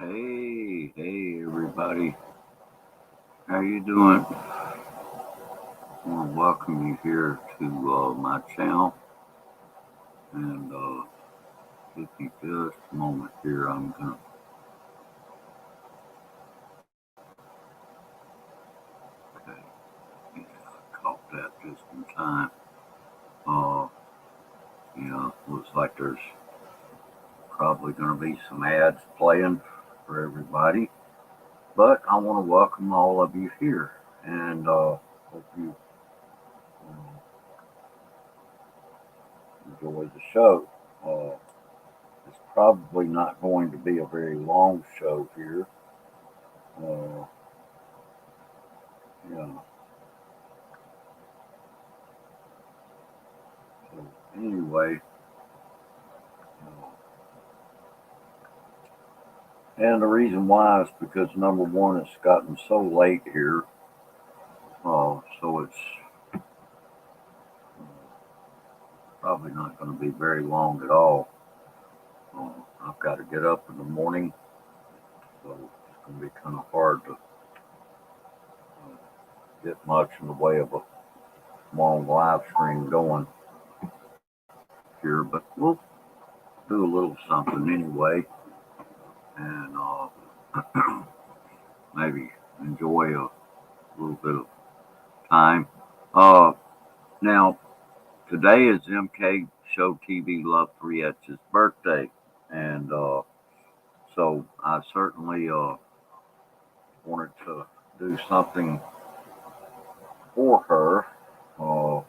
Hey, everybody. How you doing? I want to welcome you here to my channel. And give me just a moment here. I'm going to... Okay. Yeah, I caught that just in time. Uh, looks like there's probably going to be some ads playing for everybody. But I want to welcome all of you here. And hope you enjoy the show. Uh, It's probably not going to be a very long show here. Uh, yeah. So anyway, and the reason why is because number one, it's gotten so late here. So it's probably not going to be very long at all. Uh, I've got to get up in the morning, so it's going to be kind of hard to get much in the way of a long live stream going here, but we'll do a little something anyway, and maybe enjoy a little bit of time. Uh, Now, today is MK Show TV Love 3X's birthday, and so I certainly wanted to do something for her. Uh,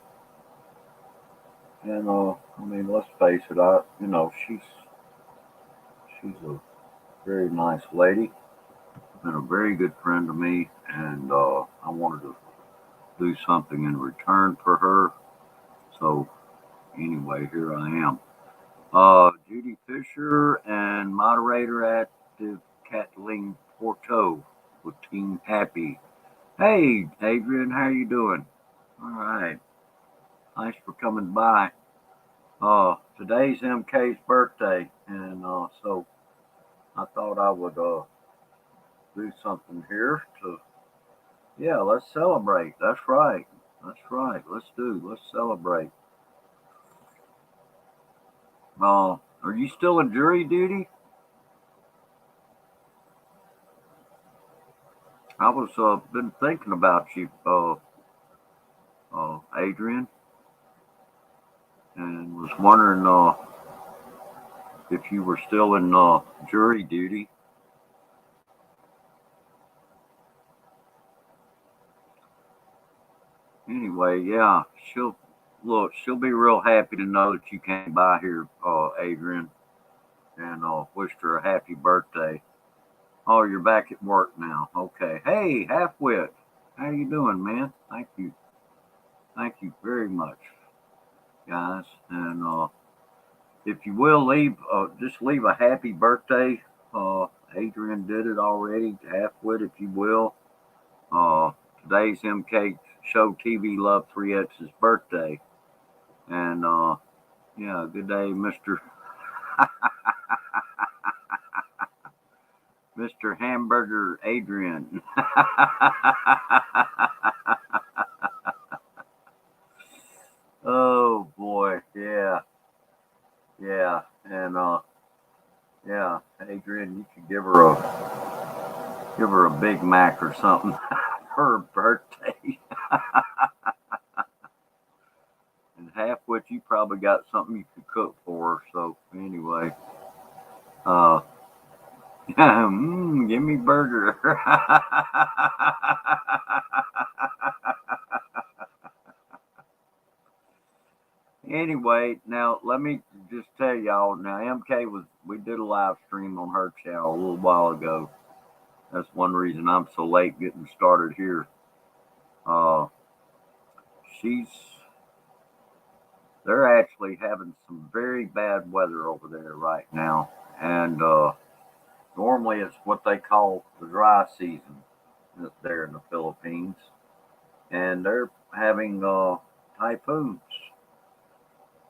and I mean, let's face it, she's a very nice lady, been a very good friend to me, and I wanted to do something in return for her. So anyway, here I am. Judy Fisher and moderator active Kathleen Porto with Team Happy. Hey, Adrian, how you doing? All right, thanks for coming by. Today's MK's birthday, and so I thought I would do something here to, yeah, let's celebrate. That's right. That's right. Let's celebrate. Are you still in jury duty? I was been thinking about you, Adrian, and was wondering if you were still in jury duty. Anyway, yeah, she'll be real happy to know that you came by here, Adrian, and wished her a happy birthday. Oh, you're back at work now. Okay. Hey, Halfwit, how you doing, man? Thank you very much, guys. And if you will just leave a happy birthday. Adrian did it already. Halfwit, if you will. Uh, Today's MK Show TV Love 3X's birthday. And yeah, good day, Mr. Hamburger Adrian. Oh boy, yeah, and yeah, Adrian, you could give her a Big Mac or something for her birthday. And Halfwit, you probably got something you could cook for her. So anyway, uh, give me burger. Anyway, now let me just tell y'all. Now we did a live stream on her channel a little while ago. That's one reason I'm so late getting started here. Uh, she's they're actually having some very bad weather over there right now, and normally it's what they call the dry season there in the Philippines, and they're having typhoons.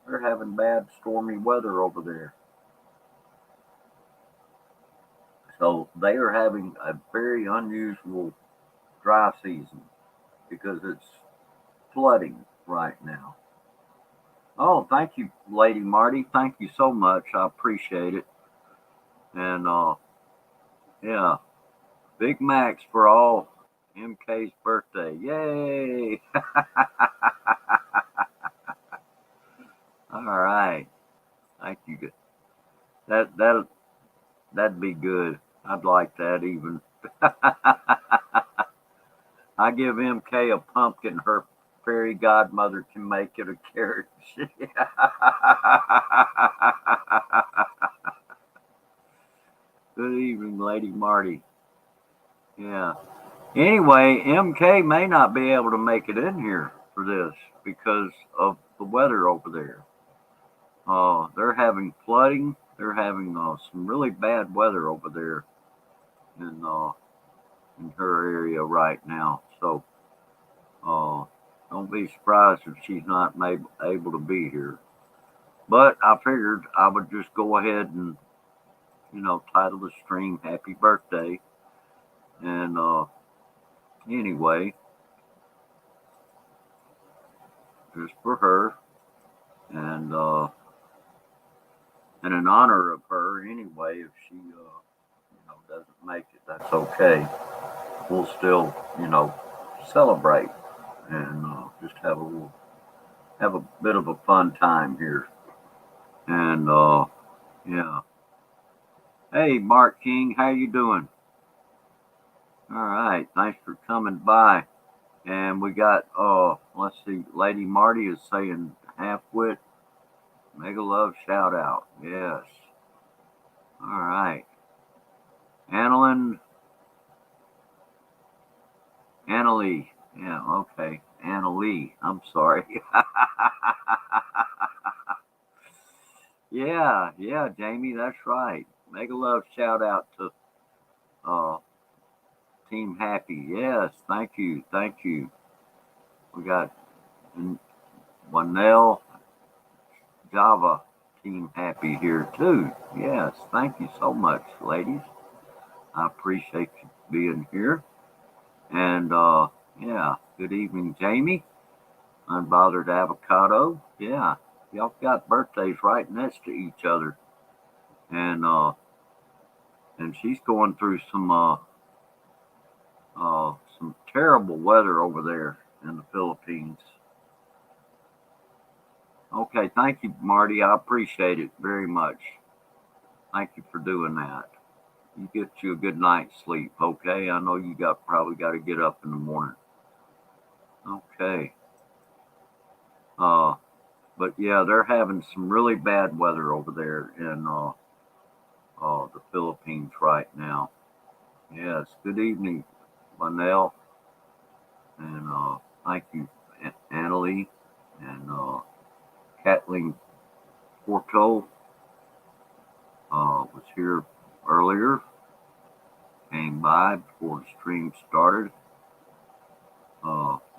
They're having bad stormy weather over there. So they are having a very unusual dry season because it's flooding right now. Oh, thank you, Lady Marty. Thank you so much. I appreciate it. And yeah, Big Macs for all MK's birthday. Yay! All right. Thank you. That'd be good. I'd like that even. I give MK a pumpkin. Her fairy godmother can make it a carrot. Good evening, Lady Marty. Yeah. Anyway, MK may not be able to make it in here for this because of the weather over there. They're having flooding. They're having some really bad weather over there in her area right now. So don't be surprised if she's not able to be here. But I figured I would just go ahead and title the stream "Happy Birthday." And anyway, just for her and in honor of her anyway. If she doesn't make it, that's okay. We'll still celebrate and just have a bit of a fun time here. And yeah. Hey, Mark King, how you doing? All right, thanks for coming by. And we got let's see, Lady Marty is saying half wit, mega love shout out. Yes. All right. Annalyn, Annalie. Yeah, okay. Annalie. I'm sorry. Yeah, Jamie, that's right. Mega love shout out to uh, Team Happy. Yes, thank you. We got Wanell Java Team Happy here too. Yes, thank you so much, ladies. I appreciate you being here. And yeah, good evening, Jamie. Unbothered Avocado. Yeah, y'all got birthdays right next to each other. And she's going through some terrible weather over there in the Philippines. Okay, thank you, Marty. I appreciate it very much. Thank you for doing that. You get you a good night's sleep, okay? I know you probably got to get up in the morning. Okay. But yeah, they're having some really bad weather over there in the Philippines right now. Yes. Good evening, Manel, and thank you, Annalie, and Kathleen Porto was here earlier, came by before the stream started.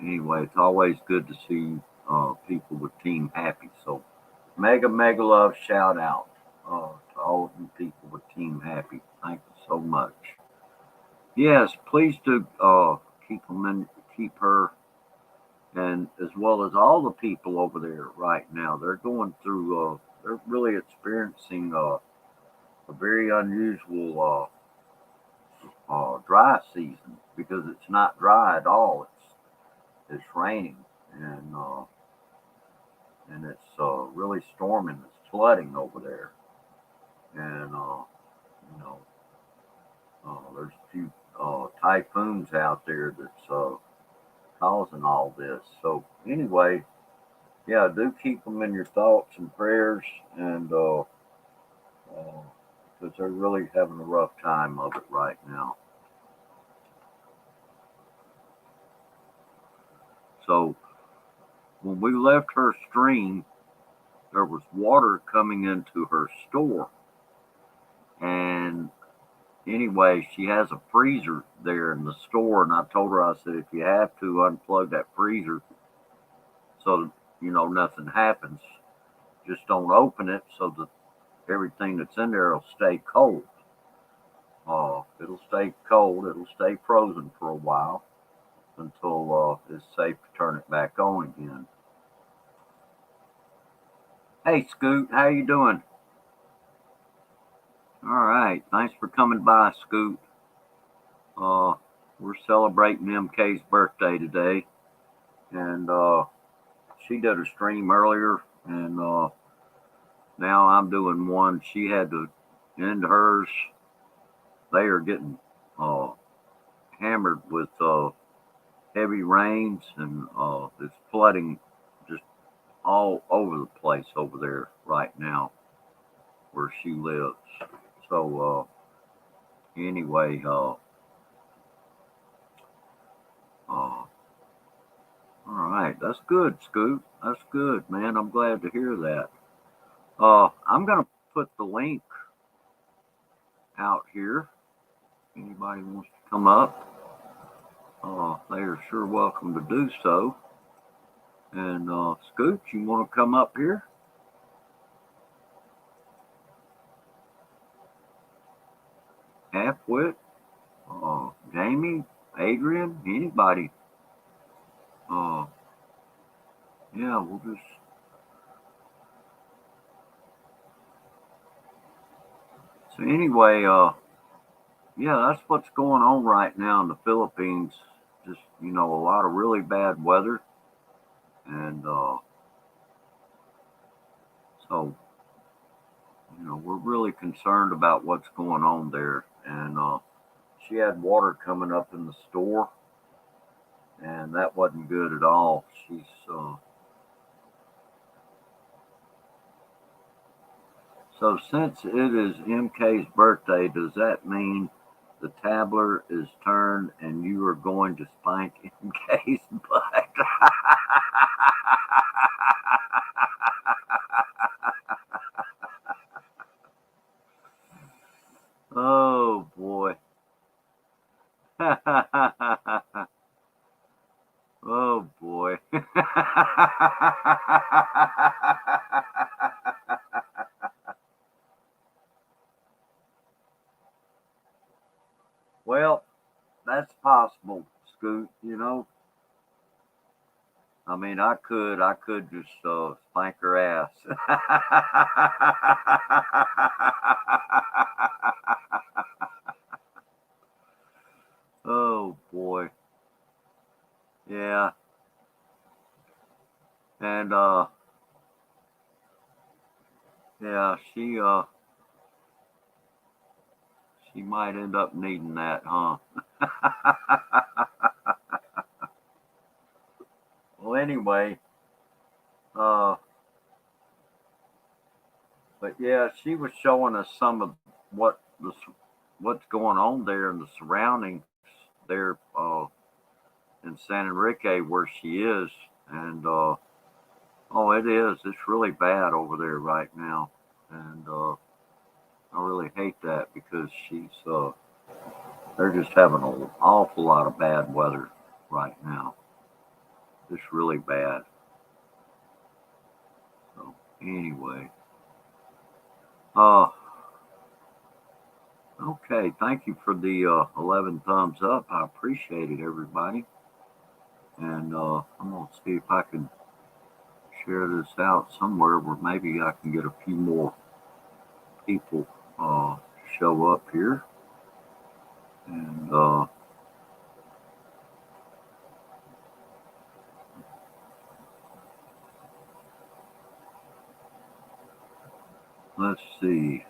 Anyway, it's always good to see people with Team Happy. So, mega love shout out to all of you people with Team Happy. Thank you so much. Yes, please do keep her, and as well as all the people over there right now. They're going through. They're really experiencing a very unusual dry season because it's not dry at all. It's raining and it's really storming. It's flooding over there, and there's a few typhoons out there that's causing all this. So anyway, yeah, do keep them in your thoughts and prayers, and because they're really having a rough time of it right now. So when we left her stream, there was water coming into her store. And anyway, she has a freezer there in the store. And I told her, I said, if you have to unplug that freezer so, nothing happens, just don't open it so that everything that's in there will stay cold. It'll stay cold. It'll stay frozen for a while until it's safe to turn it back on again. Hey, Scoot, how you doing? All right, thanks for coming by, Scoot. We're celebrating MK's birthday today, and she did a stream earlier, and now I'm doing one. She had to end hers. They are getting hammered with heavy rains, and it's flooding just all over the place over there right now where she lives. So anyway, all right, that's good, Scoot. That's good, man. I'm glad to hear that. I'm gonna put the link out here. Anybody wants to come up, they are sure welcome to do so. And Scoot, you want to come up here? Halfwit, Jamie, Adrian, anybody? Uh, yeah, we'll just. So anyway, yeah, that's what's going on right now in the Philippines. Just a lot of really bad weather, and so we're really concerned about what's going on there. And she had water coming up in the store, and that wasn't good at all. She's so since it is MK's birthday, does that mean the tabler is turned and you are going to spank MK's butt? Oh boy. Oh boy. Well, that's possible, Scoot. I mean, I could just spank her ass. Oh boy, yeah, and yeah, she might end up needing that, huh? Well, anyway, uh, but yeah, she was showing us some of what the what's going on there in the surroundings there in San Enrique where she is, and oh, it is. It's really bad over there right now, and I really hate that because they're just having an awful lot of bad weather right now. It's really bad. So anyway, uh, okay. Thank you for the 11 thumbs up. I appreciate it, everybody. And I'm gonna see if I can share this out somewhere where maybe I can get a few more people show up here. And let's see.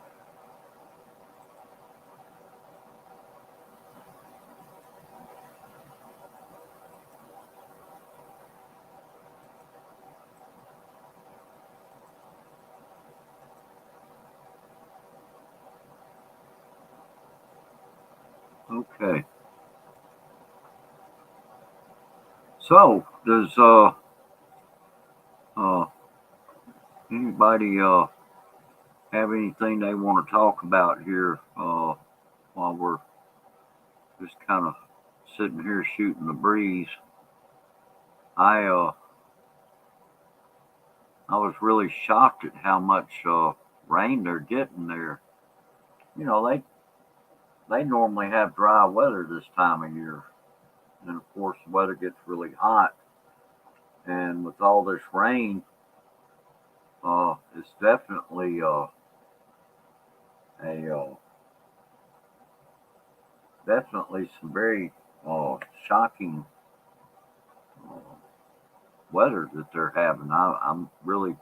Okay. So, does uh, anybody have anything they want to talk about here while we're just kind of sitting here shooting the breeze? I I was really shocked at how much rain they're getting there. You know, they normally have dry weather this time of year. And of course, the weather gets really hot. And with all this rain, it's definitely definitely some very shocking uh, weather that they're having. I'm really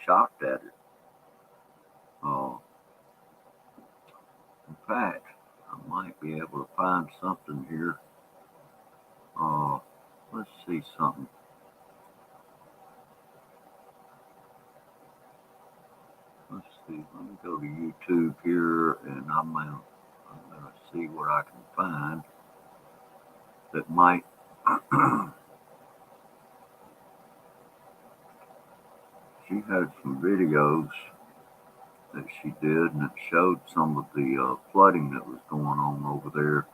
shocked at it. Uh, in fact, I might be able to find something here. Uh, let's see something. Let's see. Let me go to YouTube here, and I'm gonna see what I can find that might. She had some videos that she did, and it showed some of the flooding that was going on over there.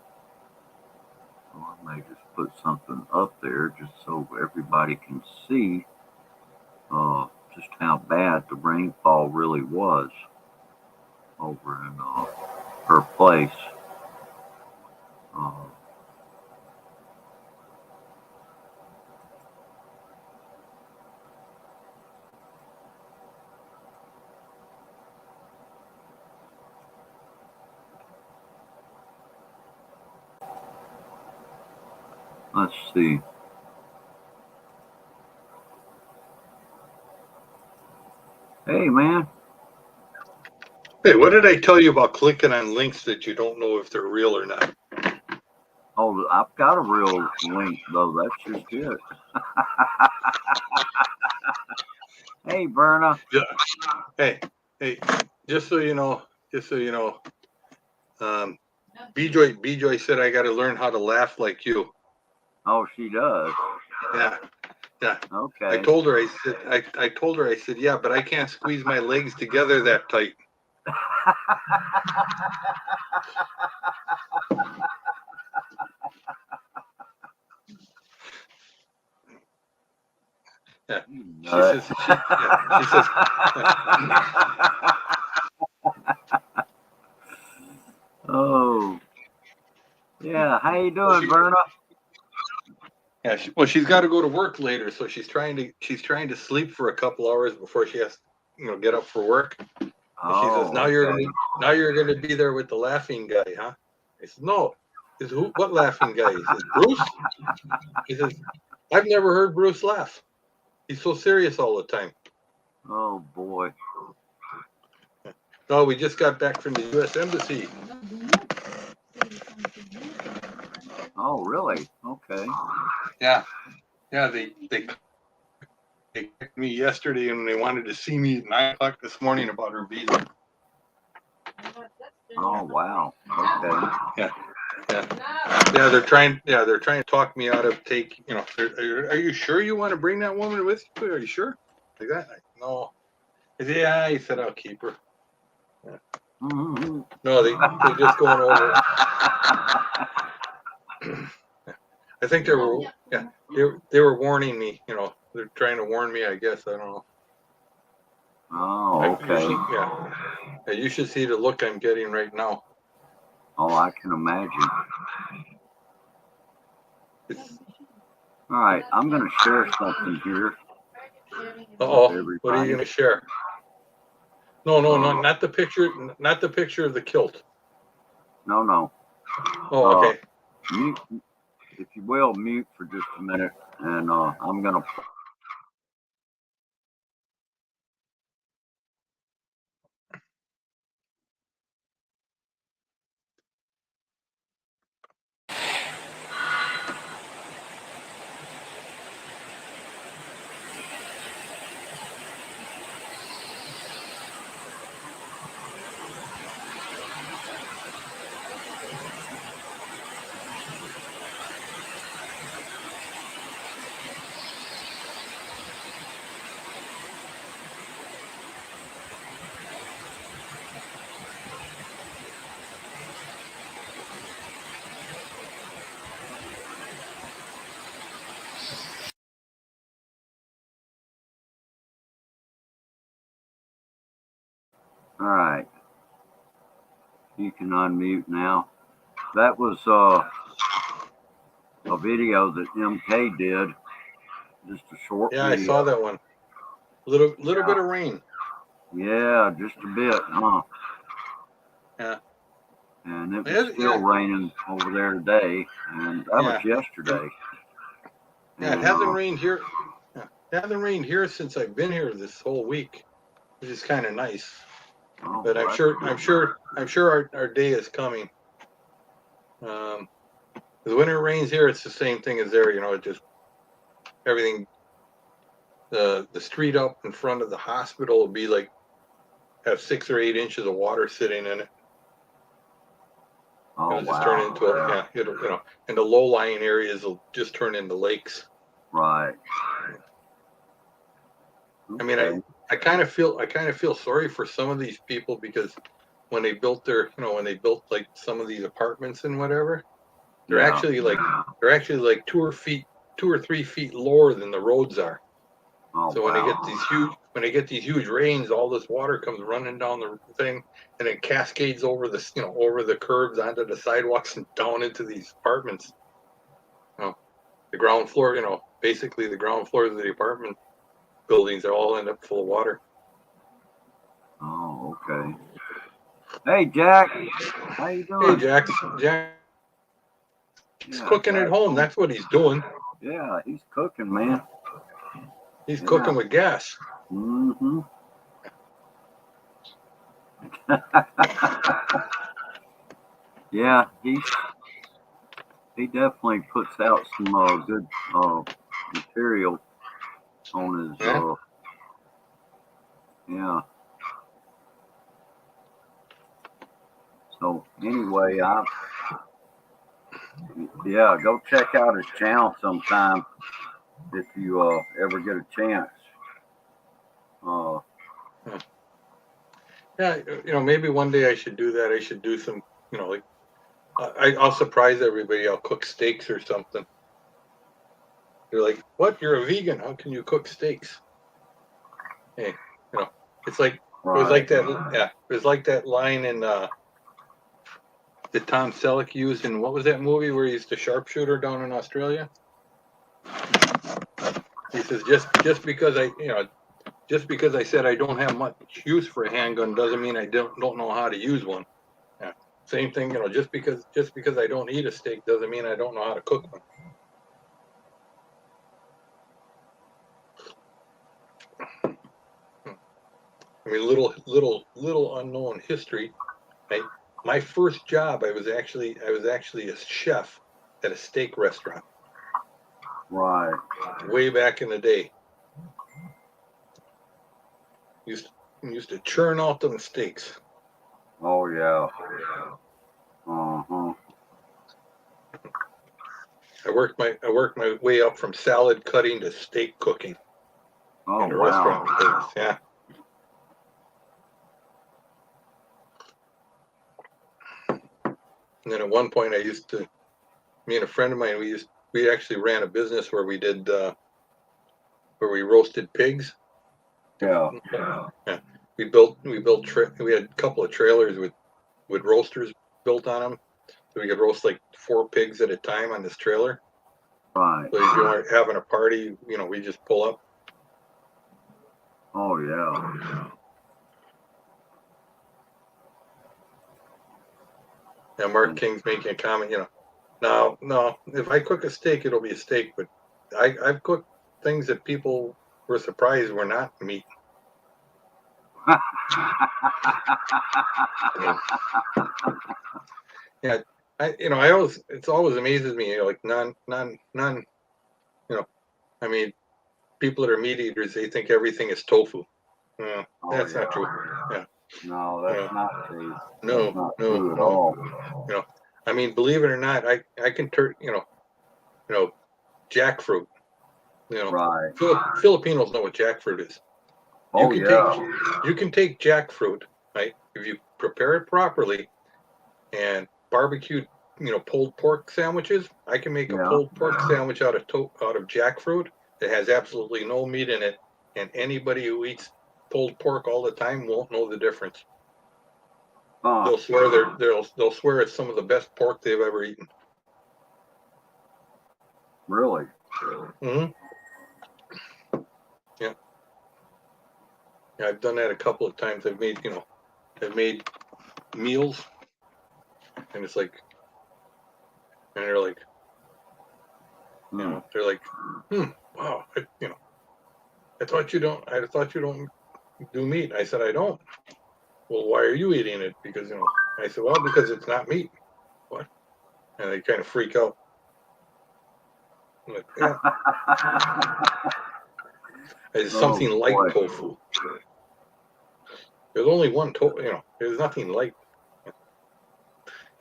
So I may just put something up there just so everybody can see just how bad the rainfall really was over in her place. Uh, let's see. Hey, man. Hey, what did I tell you about clicking on links that you don't know if they're real or not? Oh, I've got a real link though. That's just it. Hey, Berna. Yeah. Hey, just so you know, B-Joy said I got to learn how to laugh like you. Oh, she does. Yeah. Okay. I told her, I said, yeah, but I can't squeeze my legs together that tight. Yeah. She says, oh. Yeah. How you doing, Berna? yeah. She's got to go to work later, so she's trying to sleep for a couple hours before she has to, get up for work. And she says, now you're gonna be there with the laughing guy, huh? I said, no. He says, what laughing guy? He says, Bruce? He says, I've never heard Bruce laugh. He's so serious all the time. Oh boy. No, we just got back from the U.S. Embassy. Oh, really? Okay. Yeah. They called me yesterday and they wanted to see me at 9:00 this morning about her visa. Oh, wow. Okay. Yeah. They're trying to talk me out of take. Are you sure you want to bring that woman with you? Are you sure? Like that? No. I said, yeah. He said, I'll keep her. Yeah. Mm-hmm. No, they're just going over. I think they were warning me. They're trying to warn me. I guess I don't know. Oh, okay. You should see the look I'm getting right now. Oh, I can imagine. All right, I'm going to share something here. What are you going to share? No, not the picture. Not the picture of the kilt. No. Oh, okay. Mute, if you will, mute for just a minute, and I'm going to. You can unmute now. That was a video that MK did. Just a short Yeah, video. I saw that one. Little bit of rain. Yeah, just a bit, huh? Yeah. And it was still raining over there today, and that was yesterday. Yeah, it hasn't rained here. Yeah, it hasn't rained here since I've been here this whole week, which is kind of nice. Oh, But I'm sure our day is coming. When it rains here, it's the same thing as there. You know, it just everything. The street up in front of the hospital will be like have 6 or 8 inches of water sitting in it. Oh, It'll just turn into it'll and the low lying areas will just turn into lakes. Right. I mean, I kind of feel sorry for some of these people because when they built like some of these apartments and whatever, they're actually like 2 or 3 feet lower than the roads are. Oh, So when they get these huge rains, all this water comes running down the thing and it cascades over over the curbs onto the sidewalks and down into these apartments. The ground floor, basically the ground floors of the apartment buildings are all end up full of water. Oh, okay. Hey, Jack. How you doing? Hey, Jack's cooking at home. That's what he's doing. Yeah, he's cooking, man. He's cooking with gas. Mm-hmm. Yeah, he definitely puts out some good material on his yeah. So anyway, go check out his channel sometime if you ever get a chance. Yeah, maybe one day I should do that. I should do some, like I'll surprise everybody. I'll cook steaks or something. They're like, "What? You're a vegan? How can you cook steaks?" Hey, it's like it was like that. Yeah, it was like that line in that Tom Selleck used in what was that movie where he's the sharpshooter down in Australia? He says, just because I said I don't have much use for a handgun doesn't mean I don't know how to use one. Yeah. Same thing, just because I don't eat a steak doesn't mean I don't know how to cook one. I mean, little unknown history. My first job, I was actually a chef at a steak restaurant. Right. Way back in the day. Used to churn out them steaks. Oh yeah. Uh-huh. I worked my way up from salad cutting to steak cooking. Oh, in a wow. Restaurant business. Yeah. And then at one point me and a friend of mine, we actually ran a business where we did, where we roasted pigs. Yeah. Yeah. We had a couple of trailers with roasters built on them. So we could roast like 4 pigs at a time on this trailer. Right. So if you weren't having a party, we just pull up. Oh yeah. Yeah, Mark King's making a comment, no, if I cook a steak, it'll be a steak, but I've cooked things that people were surprised were not meat. Yeah, it always amazes me, like none, I mean, people that are meat eaters, they think everything is tofu. Yeah, that's not true. Yeah. No, that's not true. No, that's not true at all. I mean, believe it or not, I can turn, jackfruit. Right. Filipinos know what jackfruit is. Oh You can take jackfruit, right? If you prepare it properly, and barbecued, pulled pork sandwiches. I can make a pulled pork sandwich out of jackfruit that has absolutely no meat in it, and anybody who eats pulled pork all the time won't know the difference. Oh, they'll swear it's some of the best pork they've ever eaten. really? Mm-hmm. Yeah. Yeah, I've done that a couple of times. I've made meals, and it's like, and they're like, they're like, wow, I thought you don't do meat. I said, I don't. Well, why are you eating it? Because, I said, well, because it's not meat. What? And they kind of freak out. I'm like, yeah. It's something like tofu. There's only one tofu, there's nothing like.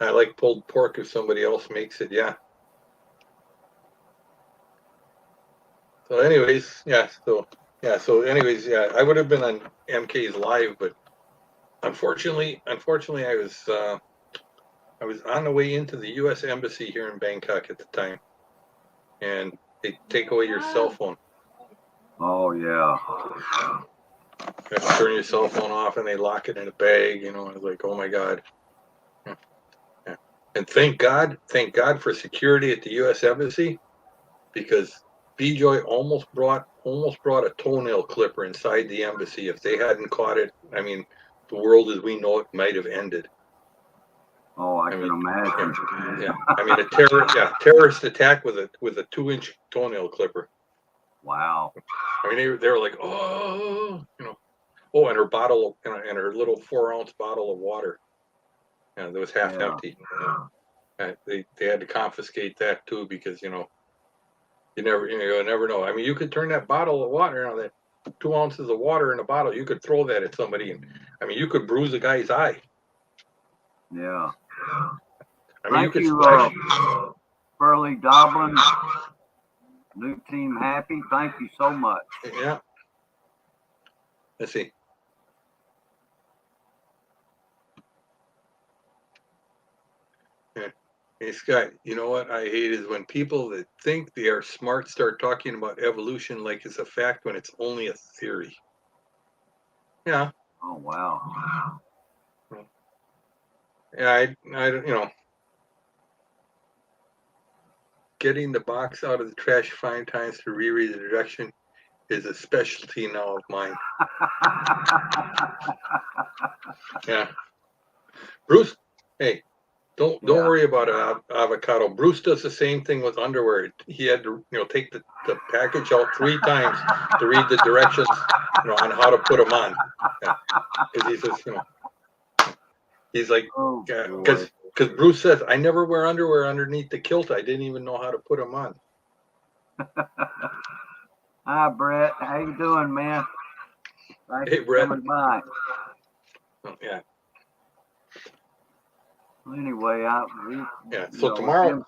I like pulled pork if somebody else makes it, yeah. So anyways, I would have been on MK's live, but unfortunately I was on the way into the US Embassy here in Bangkok at the time, and they take away your cell phone. Oh yeah. You have to turn your cell phone off, and they lock it in a bag. I was like, oh my God. Yeah. And thank God for security at the U.S. Embassy, because B-Joy almost brought a toenail clipper inside the embassy. If they hadn't caught it, I mean, the world as we know it might have ended. Oh, I can imagine. Yeah. I mean, terrorist attack with a 2-inch toenail clipper. Wow. I mean, they were like, oh, Oh, and her bottle, and her little 4-ounce bottle of water, that was half empty. They had to confiscate that too, because you never know. I mean, you could turn that bottle of water, that 2 ounces of water in a bottle, you could throw that at somebody, and I mean, you could bruise a guy's eye. Yeah. I mean, Thank you, Burley Doblin. New team happy. Thank you so much. Yeah. Let's see. Hey, Scott, you know what I hate is when people that think they are smart start talking about evolution like it's a fact when it's only a theory. Yeah. Oh, wow. Yeah, getting the box out of the trash 5 times to reread the direction is a specialty now of mine. Yeah. Bruce, hey, don't worry about avocado. Bruce does the same thing with underwear. He had to, take the package out 3 times to read the directions, on how to put them on. Because he says, he's like, because Bruce says, I never wear underwear underneath the kilt. I didn't even know how to put them on. Hi, Brett. How you doing, man? Thanks for Brett. Coming by. Oh, yeah. Anyway, So tomorrow,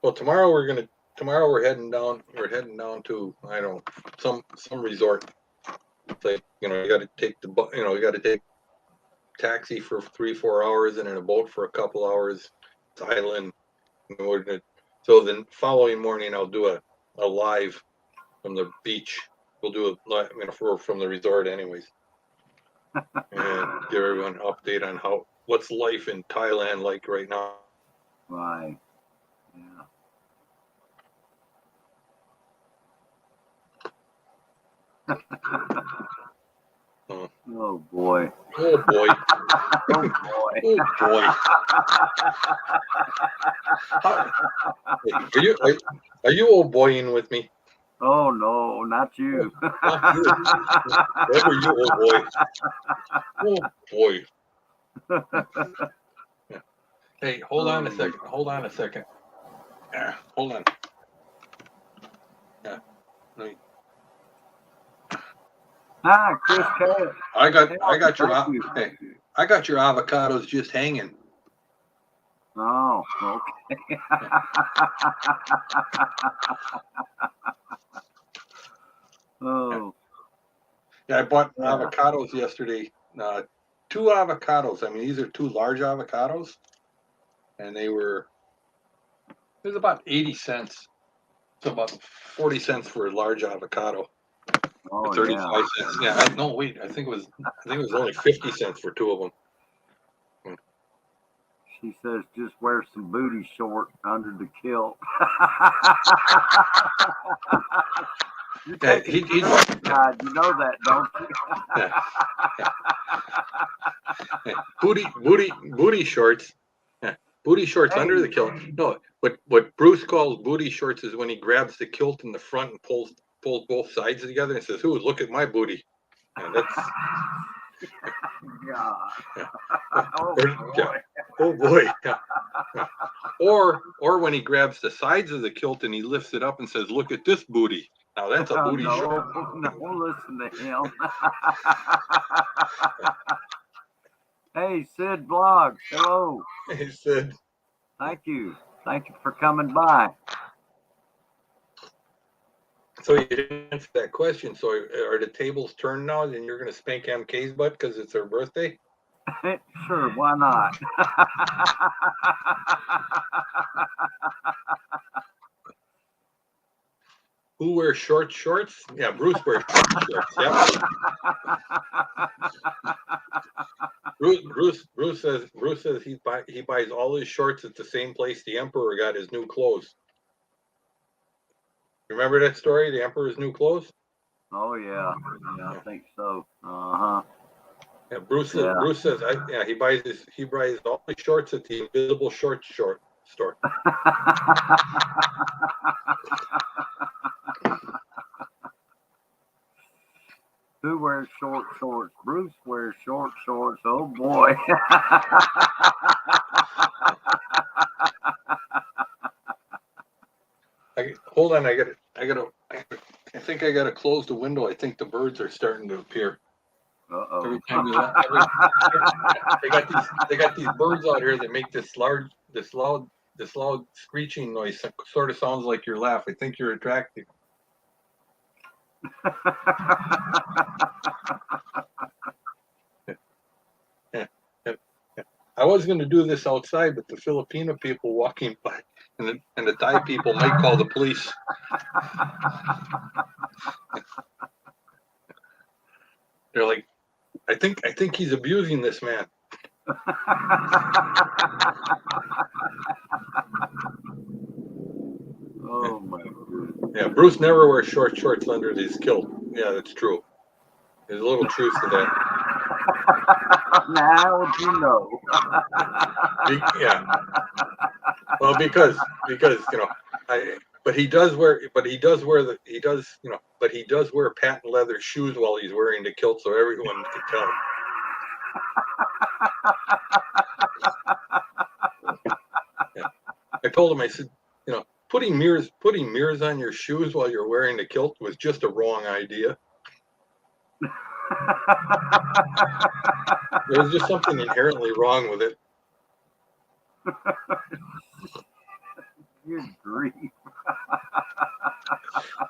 Well, tomorrow we're heading down. We're heading down to, I don't know, some resort. It's like, you got to take you got to take taxi for 3-4 hours, and then a boat for a couple hours to Island. So then following morning I'll do a live from the beach. We'll do a live, from the resort anyways, and give everyone an update on what's life in Thailand like right now. Right. Yeah. Oh boy. Oh boy. Oh boy. Oh boy. Are you old boying with me? Oh no, not you. Not you. Never you, old boy. Oh boy. Hey, hold on a second. Hold on. Hold on. Yeah. Hi, Chris Cat. I got your avocados just hanging. Oh, okay. Oh. Yeah, I bought avocados yesterday. 2 avocados. I mean, these are 2 large avocados, and it was about 80 cents. So about 40 cents for a large avocado. Oh, 35 cents. Yeah. No, wait. I think it was only 50 cents for 2 of them. She says, just wear some booty short under the kilt. You're taking He the side, you know that, don't you? booty shorts. Yeah, booty shorts under the kilt. No, what Bruce calls booty shorts is when he grabs the kilt in the front and pulls both sides together and says, "Ooh, look at my booty." And that's God. yeah. Oh, Yeah. boy. Oh boy. Yeah. Yeah. Or when he grabs the sides of the kilt and he lifts it up and says, "Look at this booty." Now that's a booty short. No, listen to him. Hey, Sid Blogs. Hello. He said, Thank you. Thank you for coming by. so you didn't answer that question. So are the tables turned now and you're going to spank MK's butt because it's her birthday? Sure, why not? Who wears shorts? Yeah, Bruce wears shorts. Yeah. Bruce says he buys all his shorts at the same place the Emperor got his new clothes. Remember that story, the Emperor's new clothes? Oh yeah, I think so. Uh-huh. Yeah, Bruce says he buys all his shorts at the Invisible Short store. Who wears short shorts? Bruce wears short shorts. Oh boy. Hold on, I think I gotta close the window. I think the birds are starting to appear. Uh-oh. Every time they got these birds out here that make this loud screeching noise. Sort of sounds like your laugh. I think you're attractive. I was going to do this outside, but the Filipino people walking by and the Thai people might call the police. They're like, I think he's abusing this man. Oh my goodness. Yeah, Bruce never wears shorts under his kilt. Yeah, that's true. There's a little truth to that. Now how would you know? Yeah. Well, because but he does wear patent leather shoes while he's wearing the kilt, so everyone can tell. Yeah. I told him, I said, putting mirrors on your shoes while you're wearing the kilt was just a wrong idea. There was just something inherently wrong with it. Good grief.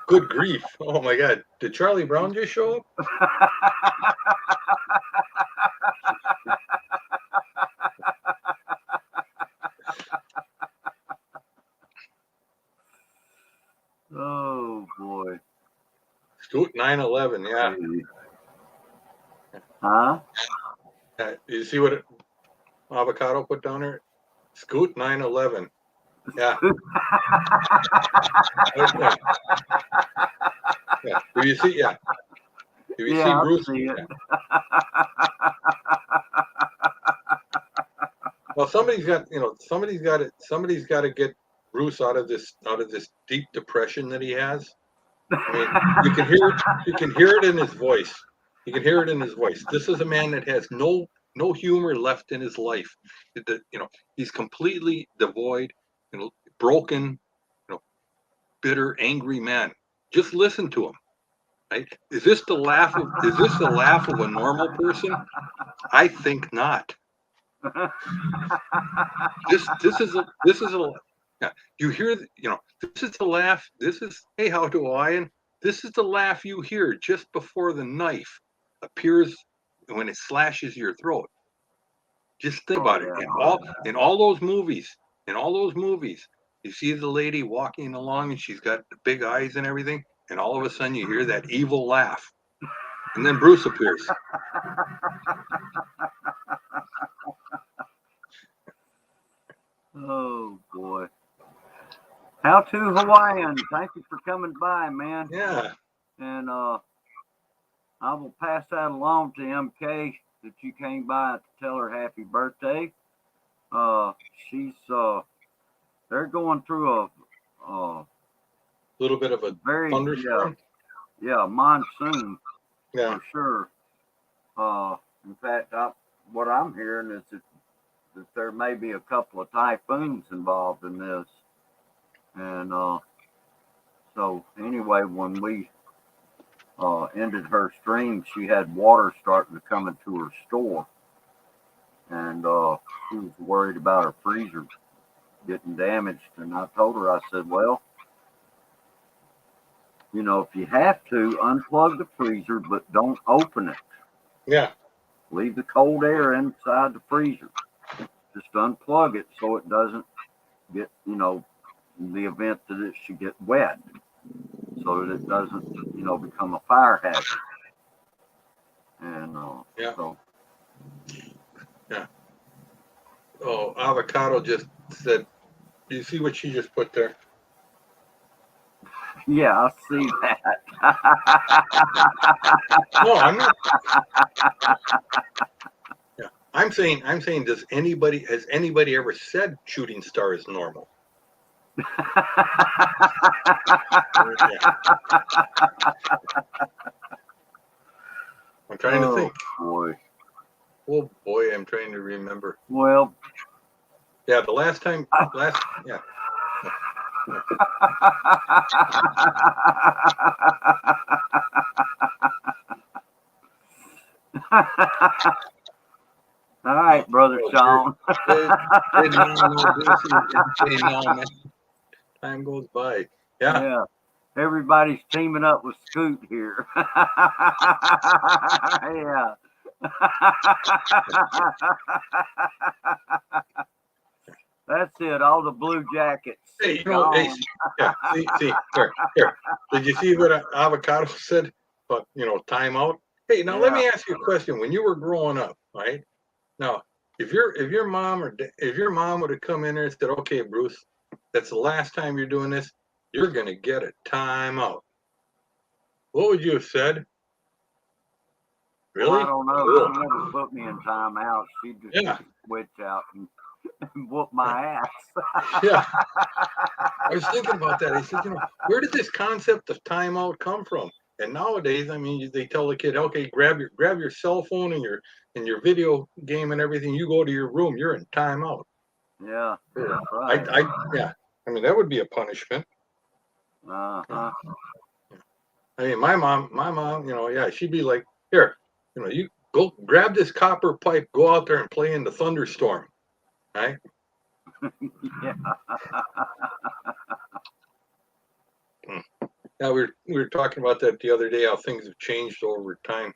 Good grief. Oh my God. Did Charlie Brown just show up? Oh boy. Scoot 911, yeah. Huh? You see what Avocado put down there? Scoot 911. Yeah. Yeah. Do you see? Yeah. Do you see Bruce? See it. Well, somebody's got to get Bruce out of this deep depression that he has. I mean, you can hear it in his voice. You can hear it in his voice. This is a man that has no humor left in his life. He's completely devoid, broken, bitter, angry man. Just listen to him. Right? Is this the laugh of a normal person? I think not. This is a yeah, you hear this is the laugh. This is, hey, how do I? And this is the laugh you hear just before the knife appears when it slashes your throat. Just think about it. In all those movies, you see the lady walking along and she's got the big eyes and everything, and all of a sudden you hear that evil laugh, and then Bruce appears. Oh boy. How to Hawaiian. Thank you for coming by, man. Yeah. And I will pass that along to MK that you came by to tell her happy birthday. She's they're going through a Little bit of a very thunderstorm. yeah monsoon Yeah. for sure. In fact, what I'm hearing is that there may be a couple of typhoons involved in this. And so anyway, when we ended her stream, she had water starting to come into her store, and she was worried about her freezer getting damaged. And I told her, I said, well, you know, if you have to, unplug the freezer, but don't open it. Yeah. Leave the cold air inside the freezer. Just unplug it so it doesn't get, you know, in the event that it should get wet, so that it doesn't, you know, become a fire hazard. And Yeah. so Yeah. Oh, Avocado just said, do you see what she just put there? yeah, I see that. No, I'm not. Yeah. I'm saying, has anybody ever said shooting star is normal? Yeah. I'm trying to think. Boy. Oh boy, I'm trying to remember. Well, Yeah, the last time, yeah. All right, brother Sean. Time goes by. Yeah. Yeah. Everybody's teaming up with Scoot here. Yeah. That's it. All the blue jackets. Hey, you know, hey, yeah, see, here. Did you see what Avocado said about, you know, timeout? Hey, now let me ask you a question. When you were growing up, right? Now, if your mom would have come in there and said, "Okay, Bruce, that's the last time you're doing this. You're gonna get a timeout." What would you have said? Really? Well, I don't know. She never put me in timeout. She just switch out and whoop my ass. Yeah. I was thinking about that. I said, you know, where did this concept of timeout come from? And nowadays, I mean, they tell the kid, okay, grab your cell phone and your video game and everything. You go to your room. You're in timeout. Yeah, that's right. I mean, that would be a punishment. Uh-huh. I mean, my mom, you know, yeah, she'd be like, here, you know, you go grab this copper pipe, go out there and play in the thunderstorm, right? Yeah. Yeah, we were talking about that the other day, how things have changed over time.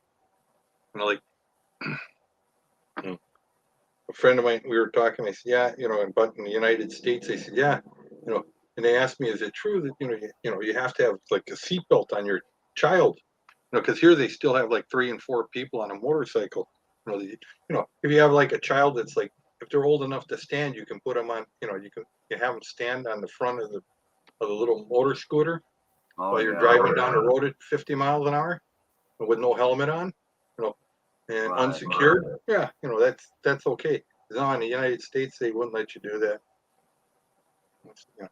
You know, like a friend of mine, we were talking. I said, yeah, you know, but in the United States, I said, yeah, you know, and they asked me, is it true that you have to have like a seatbelt on your child? You know, because here they still have like 3 and 4 people on a motorcycle. You know, if you have like a child that's like, if they're old enough to stand, you can put them on. You know, you have them stand on the front of the little motor scooter while you're driving down the road at 50 miles an hour with no helmet on. You know, and unsecured. Yeah, you know, that's okay. Now in the United States, they wouldn't let you do that. You know,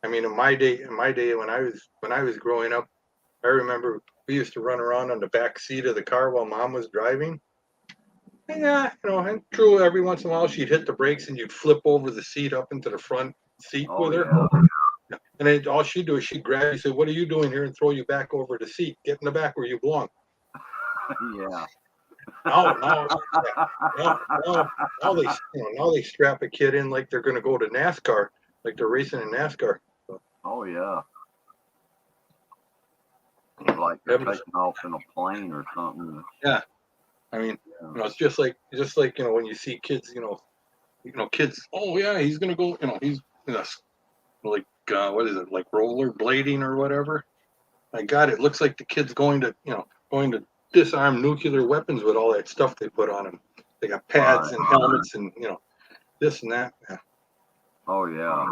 I mean, in my day, when I was growing up, I remember we used to run around on the back seat of the car while Mom was driving. Yeah, you know, and true, every once in a while she'd hit the brakes and you'd flip over the seat up into the front seat with her. Yeah. And then all she'd do is she'd grab you and say, "What are you doing here?" and throw you back over the seat. Get in the back where you belong. Yeah. Now they strap a kid in like they're going to go to NASCAR, like they're racing in NASCAR. Oh yeah. Like they're taking off in a plane or something. Yeah. I mean, you know, it's just like you know, when you see kids, you know, kids. Oh yeah, he's going to go. You know, he's like what is it, like roller blading or whatever? My God, it looks like the kid's going to disarm nuclear weapons with all that stuff they put on them. They got pads and helmets and, you know, this and that. Yeah. Oh yeah.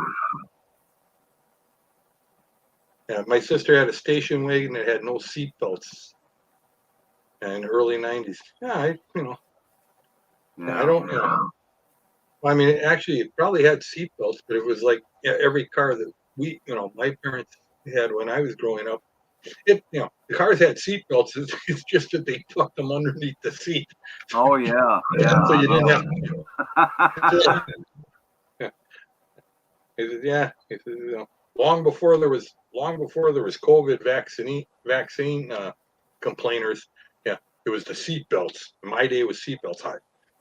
Yeah, my sister had a station wagon that had no seat belts in the early '90s. Yeah, I Yeah. don't, I mean, actually, it probably had seat belts, but it was like every car that my parents had when I was growing up. The cars had seat belts. It's just that they tucked them underneath the seat, Oh yeah. Yeah. so I you didn't have. know. Yeah, yeah. Long before there was COVID vaccine complainers. Yeah, it was the seat belts. My day was seat belts.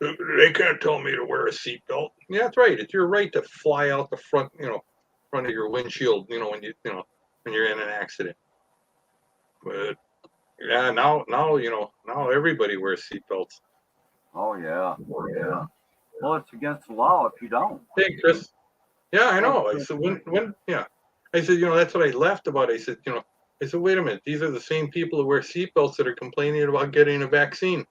They can't tell me to wear a seat belt. Yeah, that's right. It's your right to fly out the front of your windshield. When you're in an accident. But yeah, now everybody wears seat belts. Oh yeah. Yeah. Well, it's against the law if you don't. Hey, Chris. Yeah, I Hey, know. I said yeah. I said, that's what I laughed about. I said, wait a minute, these are the same people who wear seatbelts that are complaining about getting a vaccine.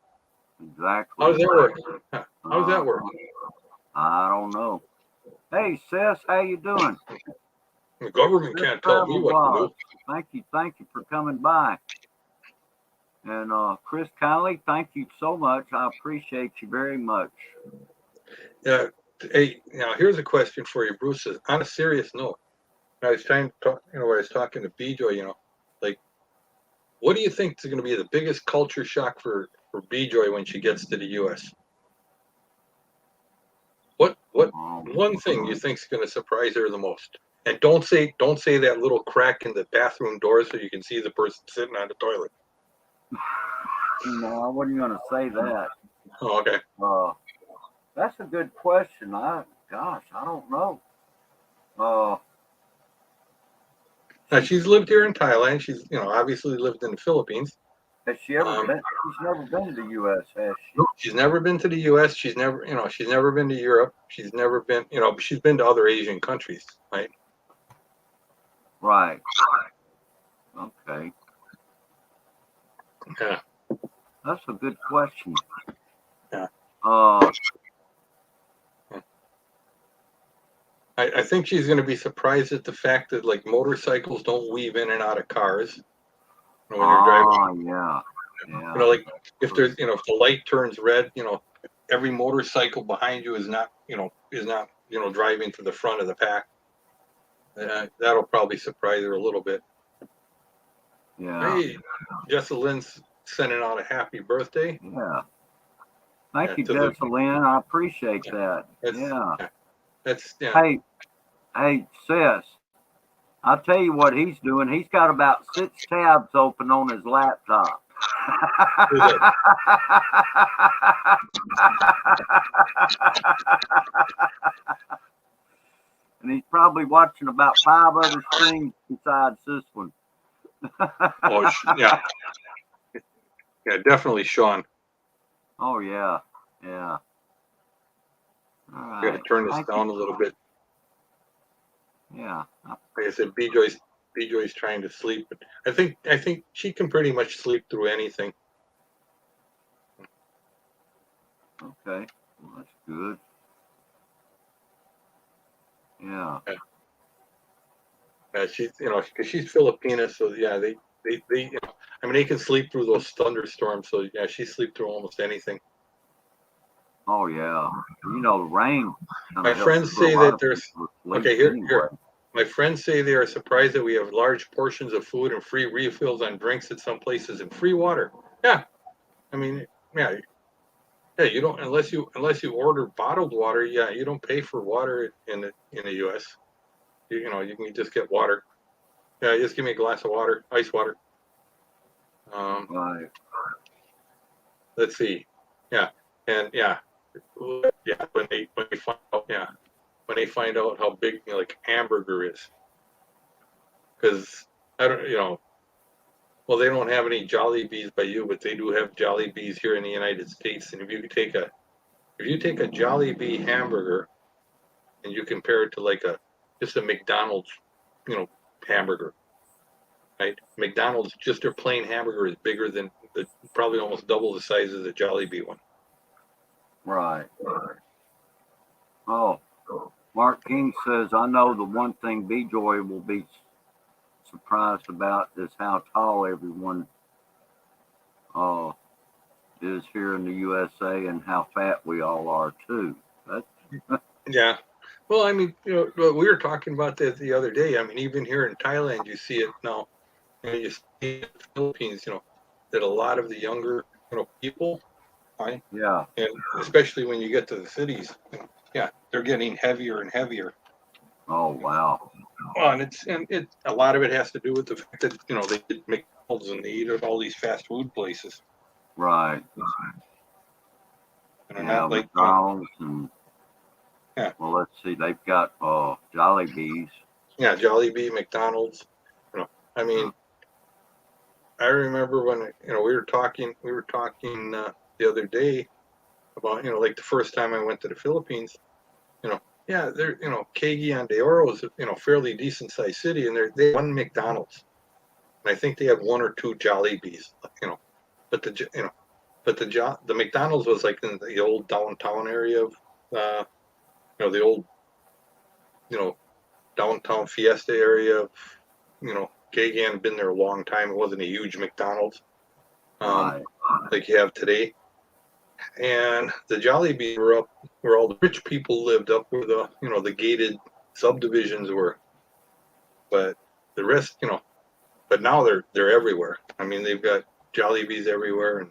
exactly. How does that work? Huh. How does that Uh, work? I don't know. Hey, sis, how you doing? The government Sis can't tell me Travel what to do. Blog. Thank you for coming by. And Chris Conley, thank you so much. I appreciate you very much. Yeah. Hey, now here's a question for you, Bruce. On a serious note, I was trying to talk, when I was talking to BJoy, like, what do you think is going to be the biggest culture shock for BJoy when she gets to the U.S.? What one thing you think is going to surprise her the most? And don't say that little crack in the bathroom door so you can see the person sitting on the toilet. No, I wasn't going to say that. Oh, okay. That's a good question. I don't know. Now she's lived here in Thailand. She's obviously lived in the Philippines. Has she ever been? She's never been to the U.S., has she? No, she's never been to the U.S. She's never been to Europe. She's never been, she's been to other Asian countries, right? Right. Okay. Yeah. That's a good question. Yeah. I think she's going to be surprised at the fact that like motorcycles don't weave in and out of cars when you're driving. Yeah. Yeah. Like if if the light turns red, every motorcycle behind you is not driving to the front of the pack. That'll probably surprise her a little bit. Yeah. Hey, Jessa Lynn's sending out a happy birthday. Yeah. Thank you, Jessa Lynn. I appreciate that. Hey, sis. I'll tell you what he's doing. He's got about 6 tabs open on his laptop. And he's probably watching about 5 other streams besides this one. Oh, yeah. Yeah, definitely, Sean. Oh, yeah. Yeah. All right. Got to turn this down a little bit. Yeah. Like I said, BJoy's trying to sleep, but I think she can pretty much sleep through anything. Okay. Well, that's good. Yeah. She's because she's Filipina, so yeah, they they can sleep through those thunderstorms. So yeah, she sleep through almost anything. Oh yeah. The rain. My friends say that there's here. My friends say they are surprised that we have large portions of food and free refills on drinks at some places and free water. Yeah, I mean, yeah. You don't unless you order bottled water. Yeah, you don't pay for water in the U.S. You can just get water. Yeah, just give me a glass of water, ice water. Right. Let's see. Yeah, and yeah, when they find out how big like hamburger is, because I don't well, they don't have any Jollibees by you, but they do have Jollibees here in the United States. And if you take a Jollibee hamburger and you compare it to like just a McDonald's, hamburger, right? McDonald's, just their plain hamburger is bigger than probably almost double the size of the Jollibee one. Right. Oh, well, Mark King says, I know the one thing B-Joy will be surprised about is how tall everyone is here in the USA and how fat we all are too. That's Yeah. Well, I mean, we were talking about that the other day. I mean, even here in Thailand, you see it now. You see in the Philippines, that a lot of the younger, people, right? yeah. And especially when you get to the cities, yeah, they're getting heavier and heavier. Oh wow. Well, and a lot of it has to do with the fact that they did McDonald's and they eat at all these fast food places. Right. And they're Yeah, not like McDonald's and yeah. Well, let's see. They've got Jollibees. Yeah, Jollibee, McDonald's. I mean, I remember when we were talking the other day about like the first time I went to the Philippines. Yeah, they're Cagayan de Oro is fairly decent sized city, and they have one McDonald's, and I think they have one or two Jollibees. But the McDonald's was like in the old downtown area of the old downtown Fiesta area of Cagayan had been there a long time. It wasn't a huge McDonald's Right. like you have today. And the Jollibees were up where all the rich people lived, up where the gated subdivisions were. But the rest, but now they're everywhere. I mean, they've got Jollibees everywhere, and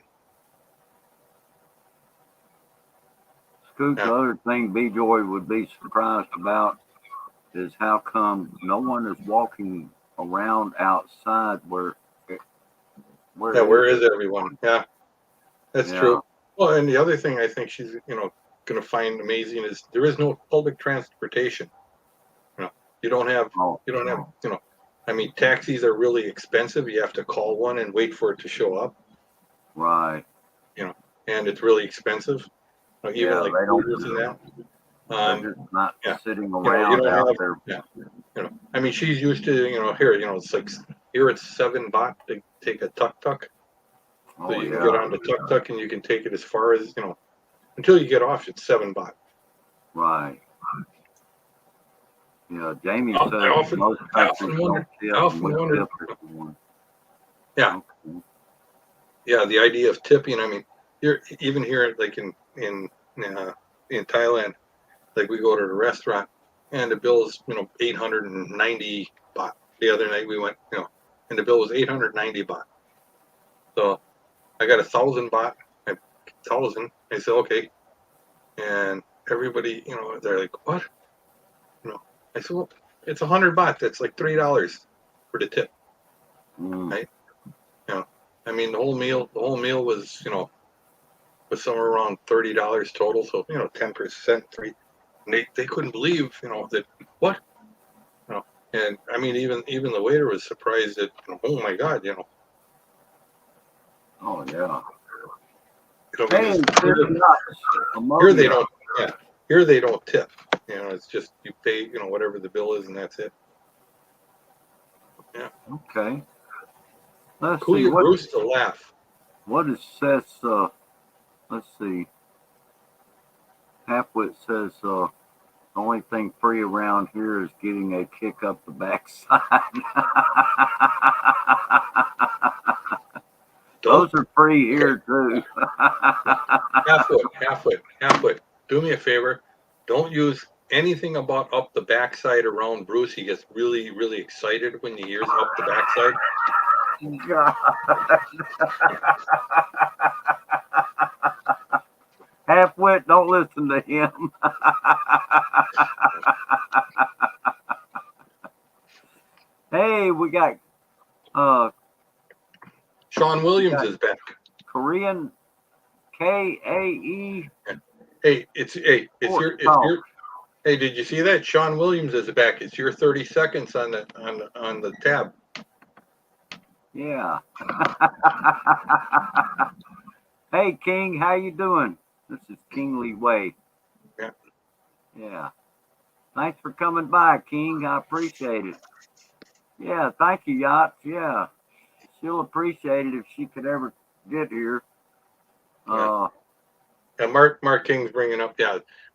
Scoot, the other thing B-Joy would be surprised about is how come no one is walking around outside where is everyone? Yeah, that's true. Well, and the other thing I think she's going to find amazing is there is no public transportation. You don't have I mean, taxis are really expensive. You have to call one and wait for it to show up. Right. And it's really expensive. Even like Ubers and that. They're just not sitting you around don't out have- there. Yeah. I mean, she's used to, here, it's like, here it's 7 baht to take a tuk-tuk. So Oh you can yeah. get on the tuk-tuk and you can take it as far as, until you get off, it's 7 baht. Right. Yeah, Jamie I says often- most I countries often wonder- don't tip, I often and we wonder- tip everyone. Yeah. Okay. Yeah, the idea of tipping, I mean, even here, like in Thailand, like we go to the restaurant and the bill is, 890 baht. The other night we went, and the bill was 890 baht. So I got 1,000 baht, 1,000. I said, okay. And everybody, they're like, what? I said, well, it's 100 baht. That's like $3 for the tip. Mm. Right. I mean, the whole meal was, was somewhere around $30 total. So, 10%, and they couldn't believe, that what, and I mean, even the waiter was surprised that, oh my God, Oh yeah. because Hey, here they don't, here they don't tip. It's just you pay, whatever the bill is, and that's it. Yeah. Okay. Let's Cool see your Bruce to laugh. what is Seth's let's see. Halfwit says the only thing free around here is getting a kick up the backside. Those are free here too. Halfwit. Do me a favor. Don't use anything about up the backside around Bruce. He gets really, really excited when he hears up the backside. God. Halfwit, don't listen to him. Hey, we got Sean Williams is back. Korean KAE. Hey, it's your hey, did you see that? Sean Williams is back. It's your 30 seconds on the tab. Yeah. Hey King, how you doing? This is Kingly Way. Yeah. Yeah. Thanks for coming by, King. I appreciate it. Yeah, thank you, Yachts. Yeah. She'll appreciate it if she could ever get here. And Mark King's bringing up,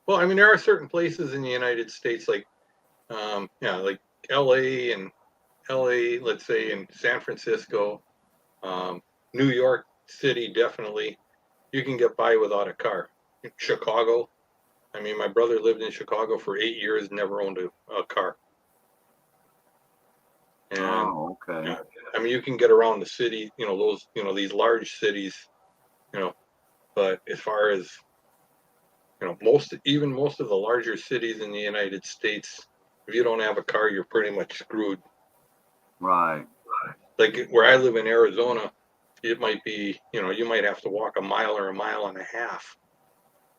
Well, I mean, there are certain places in the United States, like, like LA and LA, let's say, in San Francisco, New York City, definitely, you can get by without a car. Chicago, I mean, my brother lived in Chicago for 8 years, never owned a car. And Oh, okay. yeah, I mean, you can get around the city, these large cities, but as far as, most of the larger cities in the United States, if you don't have a car, you're pretty much screwed. Right. Like where I live in Arizona, it might be, you might have to walk a mile or a mile and a half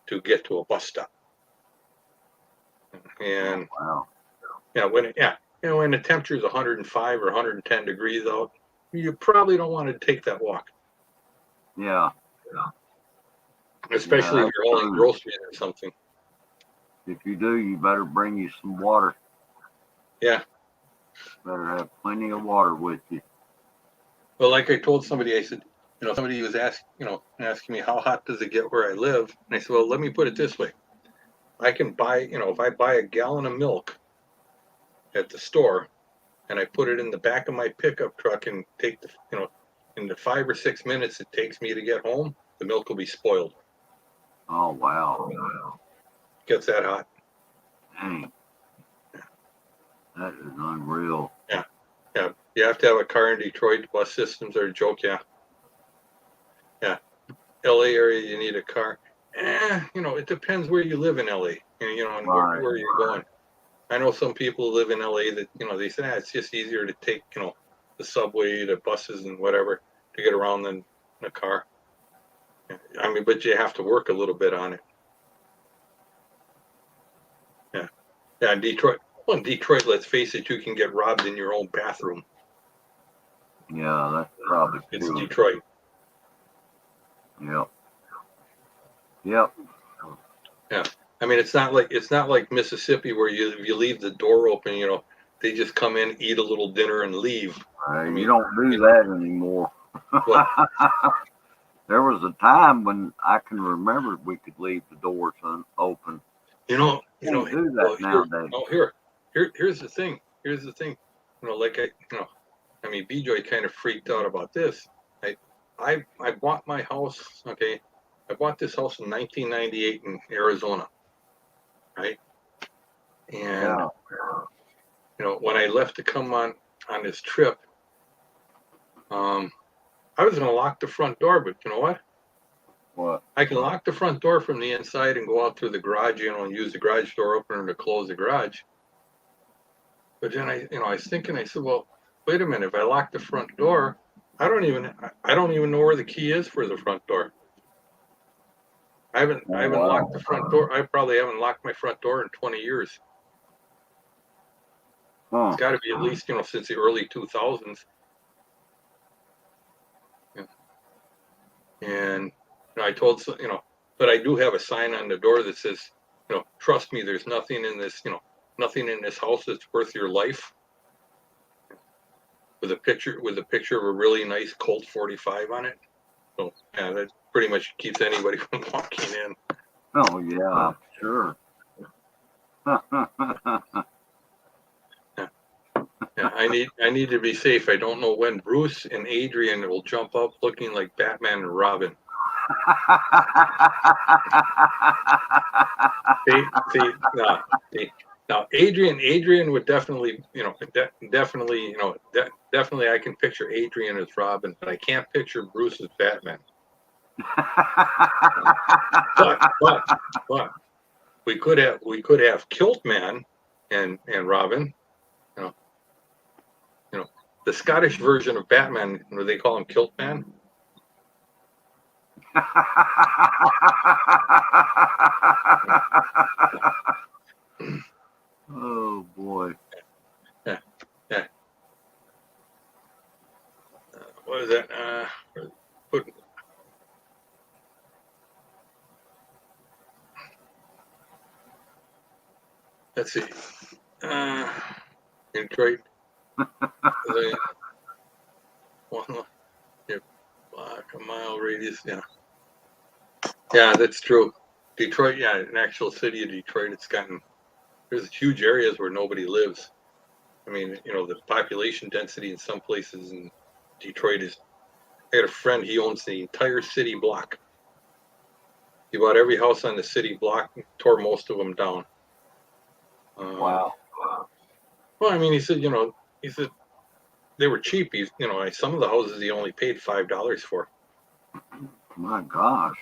to get to a bus stop. And Wow. when the temperature is 105 or 110 degrees out, you probably don't want to take that walk, Yeah. especially if that's you're hauling true. groceries or something. If you do, you better bring you some water. Yeah. Better have plenty of water with you. Well, like I told somebody, I said, somebody was asking me how hot does it get where I live, and I said, well, let me put it this way: I can buy, if I buy a gallon of milk at the store and I put it in the back of my pickup truck and take in the 5 or 6 minutes it takes me to get home, the milk will be spoiled. Oh, wow. Gets that hot. Dang. That is unreal. Yeah. Yeah. You have to have a car in Detroit. Bus systems are a joke. Yeah. Yeah. LA area, you need a car. It depends where you live in LA and Right. where you're going. I know some people who live in LA that, they say, it's just easier to take, the subway, the buses and whatever to get around than a car. I mean, but you have to work a little bit on it. Yeah. Yeah. In Detroit, let's face it, you can get robbed in your own bathroom. Yeah, that's probably It's true. Detroit. Yep. Yep. Yeah. I mean, it's not like Mississippi where you leave the door open, they just come in, eat a little dinner and leave. I mean, You don't do that anymore. What? There was a time when I can remember we could leave the doors open. You don't do that nowadays. Here's the thing. Here's the thing. I mean, BJ kind of freaked out about this. I bought my house. Okay, I bought this house in 1998 in Arizona, right? And when I left to come on this trip, I was going to lock the front door, but you know what? What? I can lock the front door from the inside and go out through the garage, and use the garage door opener to close the garage. But then I was thinking, I said, well, wait a minute. If I lock the front door, I don't even know where the key is for the front door. I haven't locked the front door. I probably haven't locked my front door in 20 years. Huh. It's got to be at least, since the early 2000s. And I told, but I do have a sign on the door that says, trust me, there's nothing in this, nothing in this house that's worth your life. With a picture of a really nice Colt 45 on it. So yeah, that pretty much keeps anybody from walking in. Oh yeah, sure. Yeah, I need to be safe. I don't know when Bruce and Adrian will jump up looking like Batman and Robin. Now Adrian would definitely, definitely I can picture Adrian as Robin, but I can't picture Bruce as Batman. But we could have Kilt Man and Robin. The Scottish version of Batman, what do they call him, Kilt Man? Oh boy. Yeah. What is that? Let's see. Detroit. Block a mile radius. Yeah. Yeah, that's true. Detroit, yeah, an actual city of Detroit, there's huge areas where nobody lives. I mean, the population density in some places in Detroit is. I had a friend, he owns the entire city block. He bought every house on the city block, tore most of them down. Wow. Well, I mean, he said they were cheap. Some of the houses he only paid $5 for. My gosh.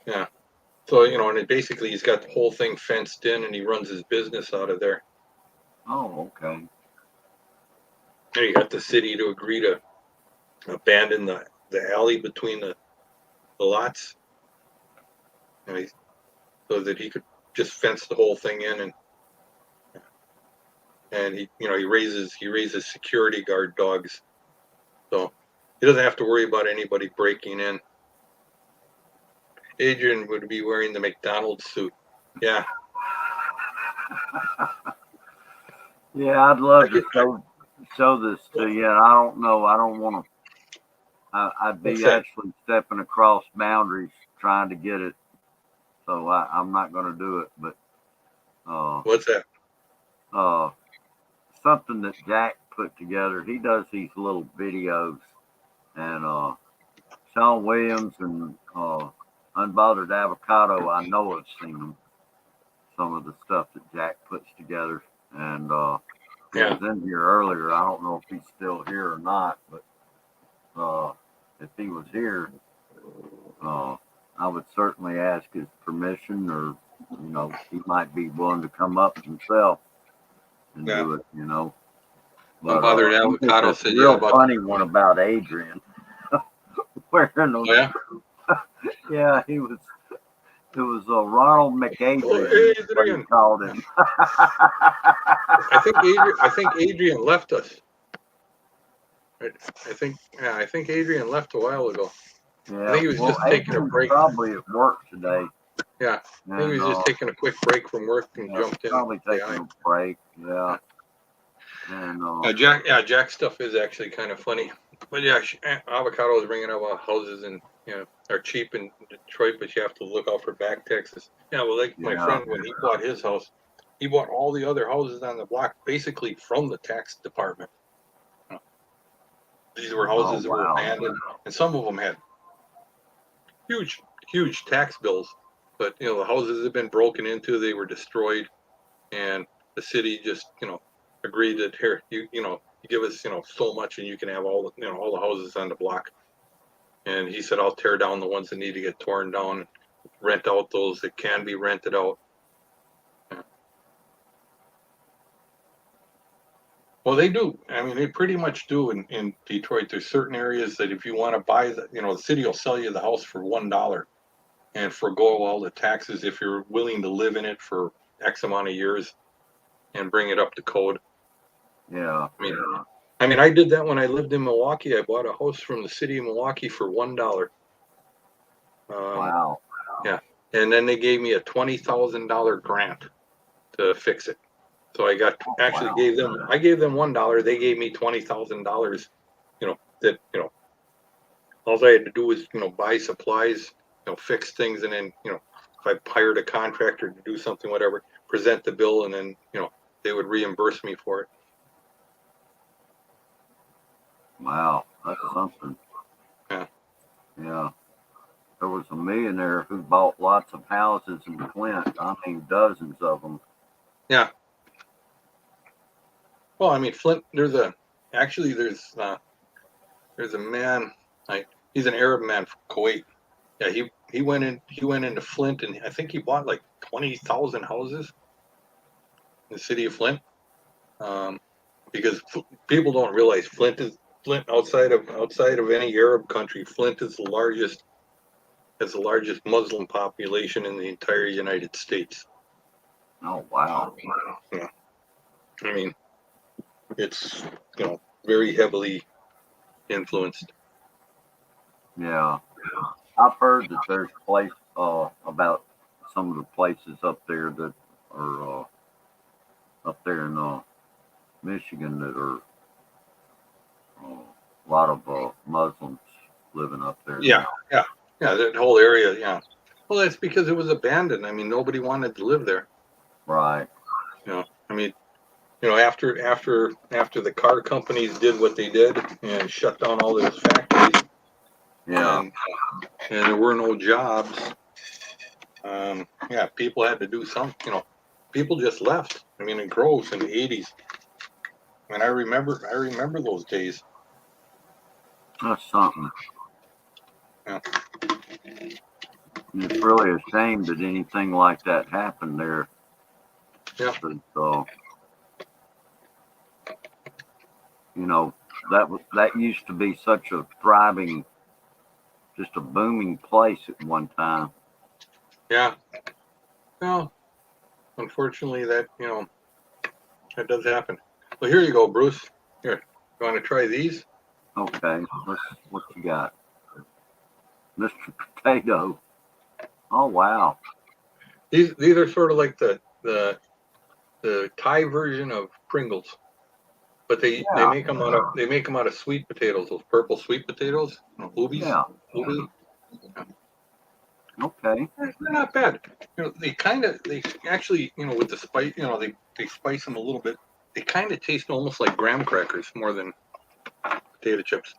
Yeah. So, and basically he's got the whole thing fenced in and he runs his business out of there. Oh, okay. And he got the city to agree to abandon the alley between the lots. So that he could just fence the whole thing in and he raises security guard dogs. So he doesn't have to worry about anybody breaking in. Adrian would be wearing the McDonald's suit. Yeah. Yeah, I'd love to show this to you. I don't know. I don't want to. I'd be actually stepping across boundaries trying to get it. So I'm not going to do it. But what's that? Something that Jack put together. He does these little videos, and Sean Williams and Unbothered Avocado. I know I've seen them. Some of the stuff that Jack puts together, and he was in here earlier. I don't know if he's still here or not, but if he was here, I would certainly ask his permission, or he might be willing to come up himself and do it. But Unbothered Avocado said, real funny one about Adrian wearing those. Oh, yeah? Yeah, he was. It was Ronald McAdrian. Oh, Adrian. Called him. I think Adrian left us. I think Adrian left a while ago. Yeah, I think he was just taking a break. Probably at work today. Yeah, I think he was just taking a quick break from work and jumped in. Probably taking a break. Yeah. And Jack's stuff is actually kind of funny. But yeah, Avocado is bringing up houses and are cheap in Detroit, but you have to look out for back taxes. Yeah, well, like my friend, when he bought his house, he bought all the other houses on the block basically from the tax department. These were houses that were abandoned, and some of them had huge tax bills. But the houses had been broken into, they were destroyed, and the city just agreed that here you give us so much and you can have all the houses on the block. And he said, I'll tear down the ones that need to get torn down, rent out those that can be rented out. Yeah. Well, they do. I mean, they pretty much do in Detroit. There's certain areas that if you want to buy the city will sell you the house for $1 and forgo all the taxes if you're willing to live in it for X amount of years and bring it up to code. Yeah. I mean, I did that when I lived in Milwaukee. I bought a house from the city of Milwaukee for $1. Wow. Yeah, and then they gave me a $20,000 grant to fix it. So I gave them $1. They gave me $20,000. All I had to do was buy supplies, fix things, and then if I hired a contractor to do something, whatever, present the bill, and then they would reimburse me for it. Wow, that's something. Yeah. Yeah. There was a millionaire who bought lots of houses in Flint. I mean, dozens of them. Yeah. Well, I mean, Flint. There's a man. He's an Arab man from Kuwait. Yeah, he went into Flint, and I think he bought like 20,000 houses in the city of Flint. Because people don't realize Flint outside of any Arab country, Flint is has the largest Muslim population in the entire United States. Oh wow! Yeah, I mean, it's very heavily influenced. Yeah, I've heard that there's a place about some of the places up there that are up there in Michigan that are a lot of Muslims living up there. Yeah, that whole area. Yeah, Well, that's because it was abandoned. I mean, nobody wanted to live there. Right. I mean, after the car companies did what they did and shut down all those factories, Yeah. and there were no jobs. Yeah, people had to do something. People just left. I mean, in Groves in the '80s. I mean, I remember those days. That's something. Yeah. And it's really a shame that anything like that happened there. Yeah. But, that used to be such a thriving, just a booming place at one time. Yeah. Well, unfortunately, that does happen. Well, here you go, Bruce. Here, you want to try these? Okay, what you got? Mr. Potato. Oh, wow. These are sort of like the Thai version of Pringles, but they Yeah. make them out of sweet potatoes, those purple sweet potatoes, boobies. Yeah. Boobies. Okay. They're not bad. They actually, with the spice, they spice them a little bit. They kind of taste almost like graham crackers more than potato chips.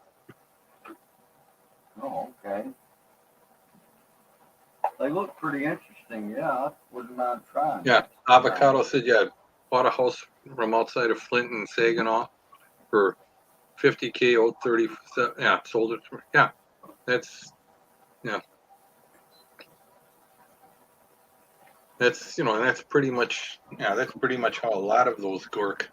Oh, okay. They look pretty interesting. Yeah, I wouldn't mind trying. Yeah, Avocado said, yeah, bought a house from outside of Flint and Saginaw for $50K, old 30. Yeah, sold it. Yeah, that's and that's pretty much how a lot of those work.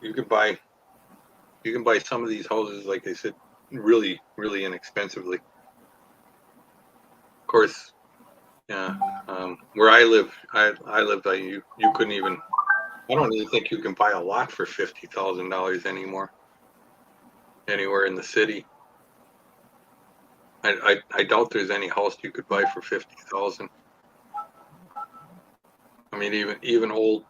You can buy some of these houses, like I said, really, really inexpensively. Of course, yeah. Where I live, you couldn't even. I don't even think you can buy a lot for $50,000 anymore. Anywhere in the city, I doubt there's any house you could buy for 50,000. I mean, even old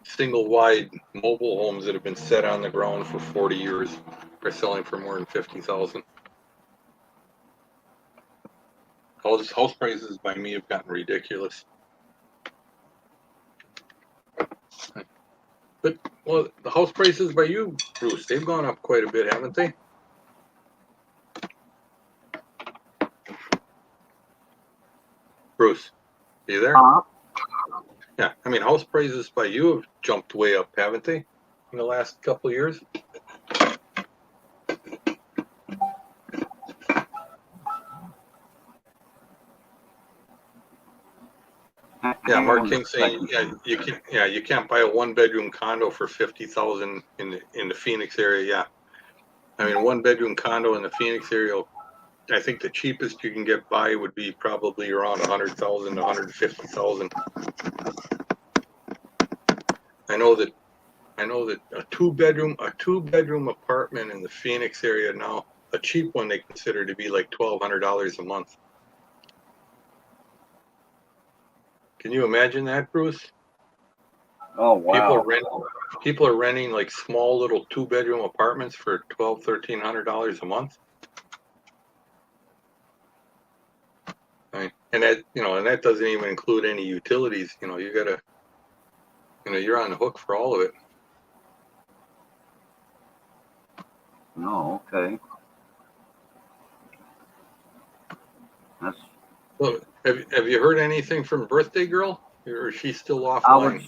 single wide mobile homes that have been set on the ground for 40 years are selling for more than 50,000. House prices by me have gotten ridiculous. But the house prices by you, Bruce, they've gone up quite a bit, haven't they? Bruce, are you there? Yeah, I mean, house prices by you have jumped way up, haven't they, in the last couple of years? Yeah, Mark King saying, you can't buy a 1-bedroom condo for 50,000 in the Phoenix area. Yeah, I mean, 1-bedroom condo in the Phoenix area, I think the cheapest you can get by would be probably around 100,000 to 150,000. I know that a two-bedroom apartment in the Phoenix area now, a cheap one they consider to be like $1,200 a month. Can you imagine that, Bruce? Oh, wow. People are renting like small little 2-bedroom apartments for $1,200-1,300 a month. I mean, and that doesn't even include any utilities. You gotta, you're on the hook for all of it. No, okay. Well, have you heard anything from Birthday Girl, or is she still offline?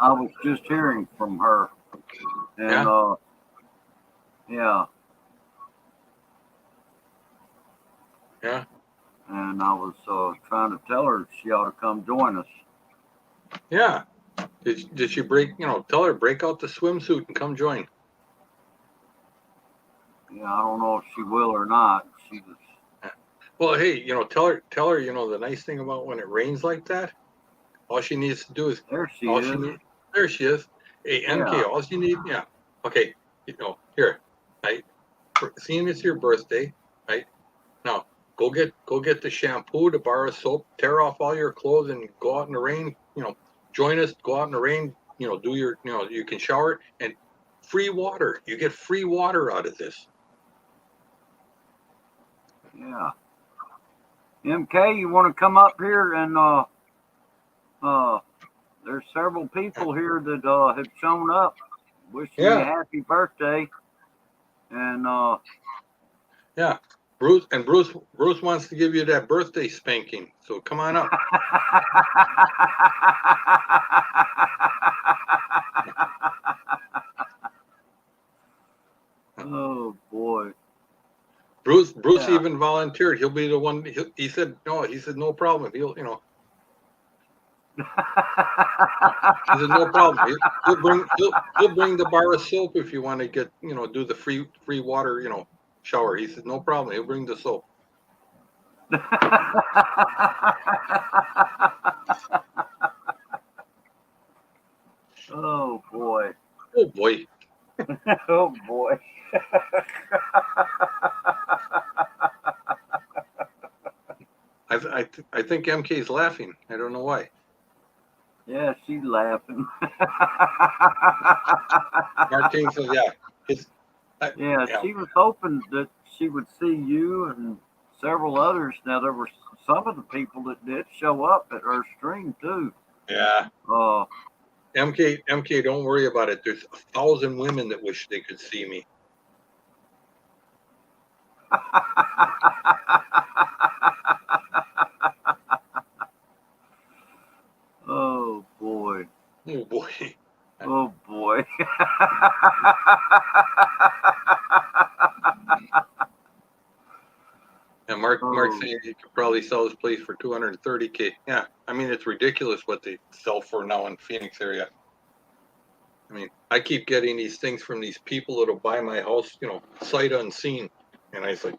I was just hearing from her, and yeah. And I was trying to tell her she ought to come join us. Yeah. Did she tell her break out the swimsuit and come join? Yeah, I don't know if she will or not. She was. Well, hey, tell her, the nice thing about when it rains like that, all she needs to do is There she is. There she is. Hey, MK, Yeah. all you need, okay, here, right? Seeing it's your birthday, right? Now, go get the shampoo, the bar of soap, tear off all your clothes, and go out in the rain. Join us. Go out in the rain. Do your, you can shower and free water. You get free water out of this. Yeah. MK, you want to come up here and there's several people here that have shown up wishing you Yeah. happy birthday. And Yeah. Bruce wants to give you that birthday spanking. So come on up. oh boy. Bruce Yeah. even volunteered. He'll be the one. He said no. He said no problem. He'll He said no problem. He'll bring the bar of soap if you want to get do the free water shower. He said no problem. He'll bring the soap. oh boy. Oh boy. oh boy. I think MK is laughing. I don't know why. Yeah, she's laughing. Mark King says, yeah. Yeah, she was hoping that she would see you and several others. Now, there were some of the people that did show up at her stream, too. Yeah. MK, don't worry about it. There's 1,000 women that wish they could see me. oh, boy. Oh, boy. Oh, boy. And Mark saying he could probably sell his place for $230K. Yeah, I mean it's ridiculous what they sell for now in Phoenix area. I mean, I keep getting these things from these people that'll buy my house, sight unseen, and I was like,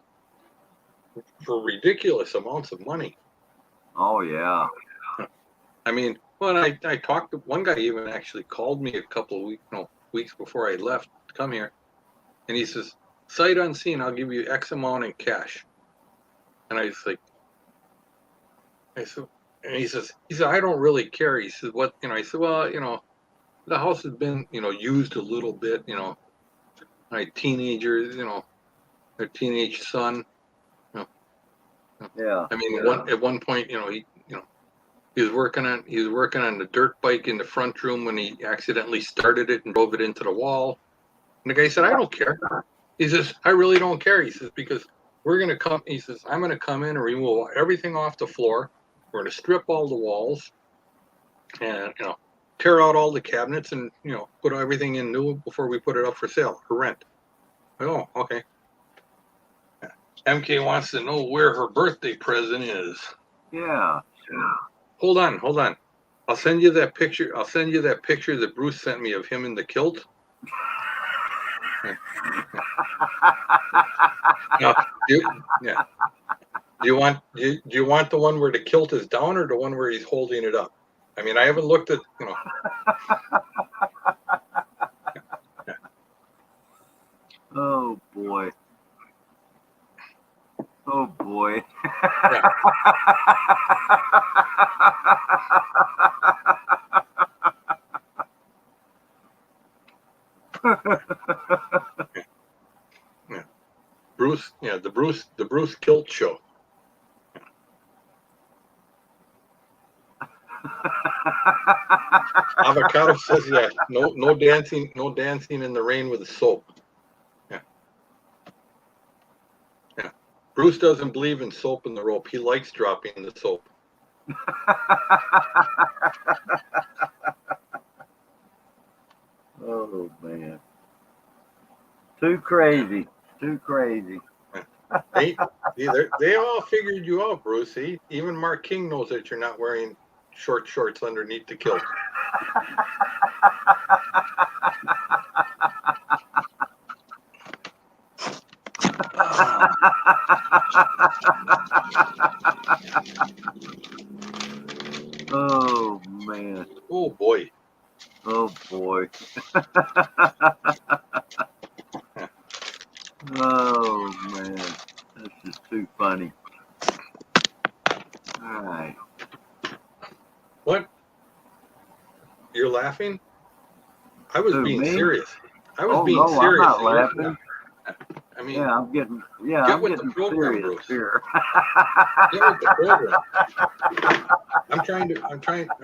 for ridiculous amounts of money. Oh yeah. I mean, when I talked to one guy, even actually called me a couple of weeks before I left to come here, and he says, sight unseen, I'll give you X amount in cash. And I was like, and he says, I don't really care. He says, what, I said, well, the house has been, used a little bit, my teenagers, their teenage son. Yeah. I mean, at one point, he was working on the dirt bike in the front room when he accidentally started it and drove it into the wall. And the guy said, I don't care. He says, I really don't care. He says, because we're going to come, he says, I'm going to come in and remove everything off the floor. We're going to strip all the walls and, tear out all the cabinets and, put everything in new before we put it up for sale or rent. Oh, okay. MK wants to know where her birthday present is. Yeah. Hold on. I'll send you that picture that Bruce sent me of him in the kilt. No, do you want the one where the kilt is down or the one where he's holding it up? I mean, I haven't looked at, Oh boy. Oh boy. Yeah. Yeah. Bruce, the Bruce Kilt Show. Avocado says, yeah, no dancing in the rain with the soap. Yeah. Bruce doesn't believe in soap in the rope. He likes dropping the soap. oh man. Too crazy. They all figured you out, Bruce. Even Mark King knows that you're not wearing short shorts underneath the kilt. oh man. Oh boy. Oh boy. oh man. This is too funny. All right. What? You're laughing? I was being me? serious. I was oh, being no, serious. I'm not laughing. I mean, Yeah, I'm getting. Yeah, get I'm with the getting program, serious Bruce. here. Get with the program. I'm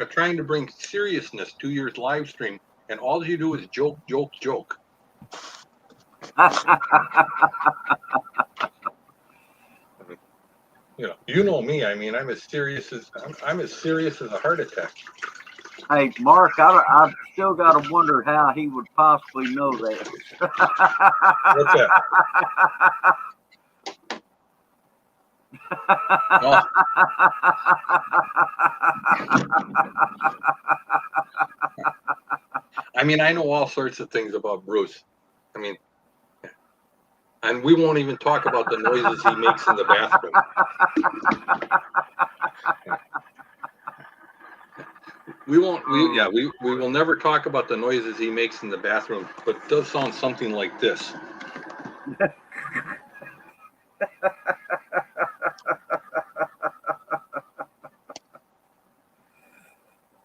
trying to bring seriousness to your live stream, and all you do is joke, joke, joke. You know me. I mean, I'm as serious as a heart attack. Hey, Mark, I've still got to wonder how he would possibly know that. What's that? Oh. I mean, I know all sorts of things about Bruce. I mean, and we won't even talk about the noises he makes in the bathroom. We won't. We will never talk about the noises he makes in the bathroom, but it does sound something like this.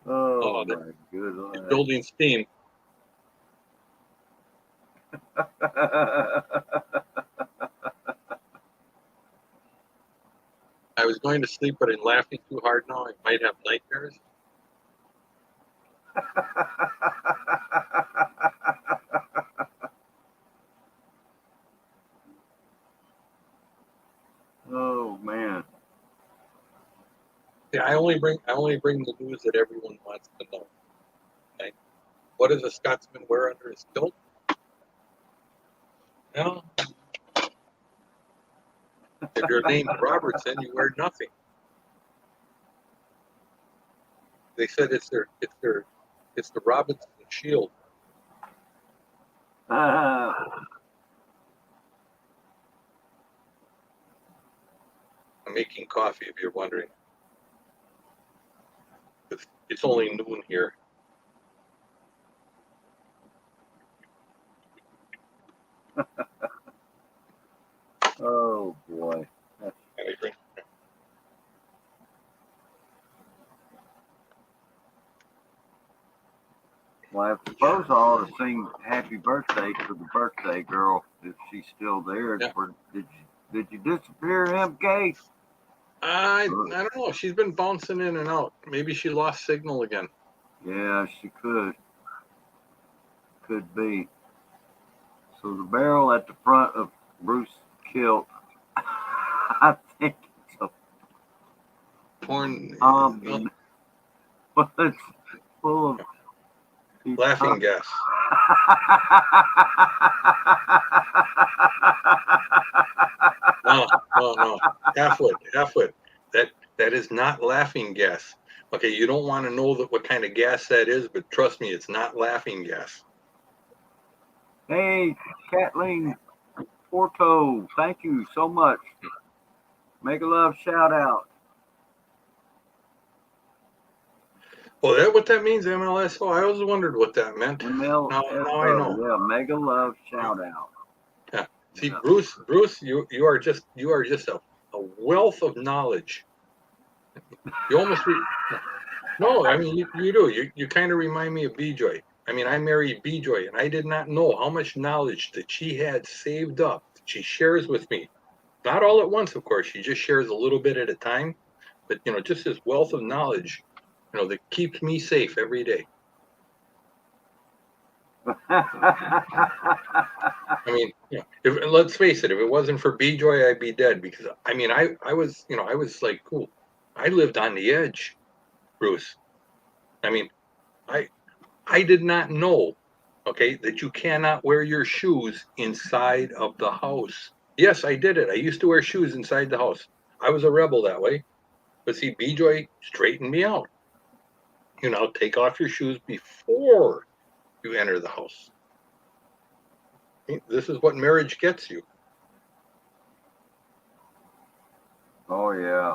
Oh my goodness! He's building steam. I was going to sleep, but I'm laughing too hard now. I might have nightmares. Oh man! Yeah, I only bring the news that everyone wants to know. Okay? What does a Scotsman wear under his kilt? Well, if you're named Robertson, you wear nothing. They said it's the Robinson shield. I'm making coffee, if you're wondering. It's only noon here. Oh boy! Well, I suppose I ought to sing "Happy Birthday" to the birthday girl if she's still there. Yeah. Did you disappear, MK? I don't know. She's been bouncing in and out. Maybe she lost signal again. Yeah, she could. Could be. So the barrel at the front of Bruce's kilt, I think it's a Torn. pumpkin, but it's full of Laughing gas. No. Halfwit. That is not laughing gas. Okay, you don't want to know what kind of gas that is, but trust me, it's not laughing gas. Hey, Kathleen Porto, thank you so much. Make a love shout out. Oh, that what that means, MLSO? I always wondered what that meant. Now I know. Yeah, mega love shout out. Yeah. See, Yeah. Bruce, you are just a wealth of knowledge. You almost no, I mean you do. You kind of remind me of B-Joy. I mean, I married B-Joy, and I did not know how much knowledge that she had saved up that she shares with me. Not all at once, of course. She just shares a little bit at a time. But just this wealth of knowledge, that keeps me safe every day. I mean, let's face it, if it wasn't for B-Joy, I'd be dead, because I mean, I was like, cool. I lived on the edge, Bruce. I mean, I did not know, okay, that you cannot wear your shoes inside of the house. Yes, I did it. I used to wear shoes inside the house. I was a rebel that way. But see, B-Joy straightened me out. Take off your shoes before you enter the house. This is what marriage gets you. Oh, yeah.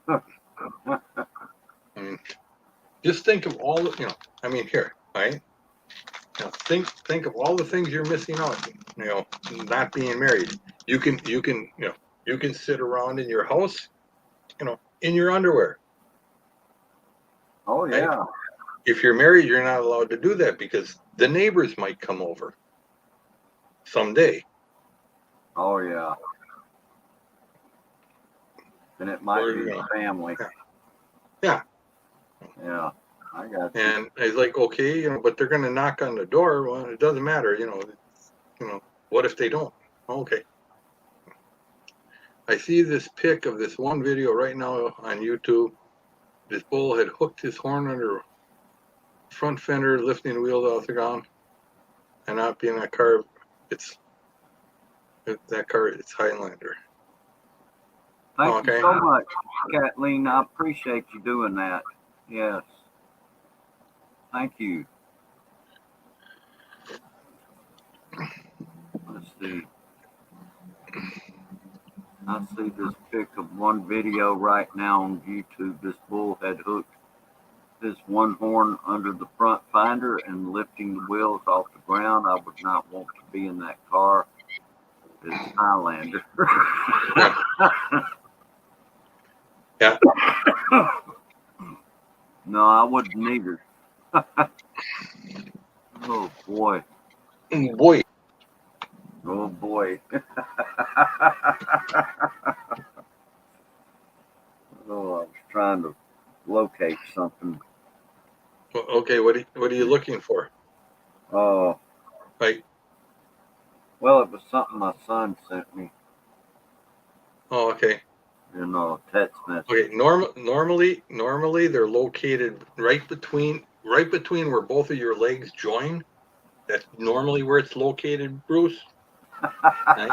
I mean, just think of all the, I mean, here, right? Think of all the things you're missing out, not being married. You can sit around in your house, in your underwear. Oh, yeah. Right? if you're married, you're not allowed to do that because the neighbors might come over someday. Oh yeah. And it might Or, be you the know, family. yeah. Yeah. I got you. And it's like, okay, you know, but they're going to knock on the door. Well, it doesn't matter, you know, what if they don't? Okay. I see this pic of this one video right now on YouTube. This bull had hooked his horn under front fender, lifting the wheels off the ground, and not being that car. That car. It's Highlander. Thank you Okay. so much, Kathleen. I appreciate you doing that. Yes. Thank you. Let's see. I see this pic of one video right now on YouTube. This bull had hooked his one horn under the front fender and lifting the wheels off the ground. I would not want to be in that car. It's Highlander. Yeah. No, I wouldn't either. Oh boy. Boy. Oh boy. Oh, I was trying to locate something. Okay. What are you looking for? Oh, Like, well, it was something my son sent me oh, okay. in a text message. Okay. Normally they're located right between where both of your legs join. That's normally where it's located, Bruce. Right?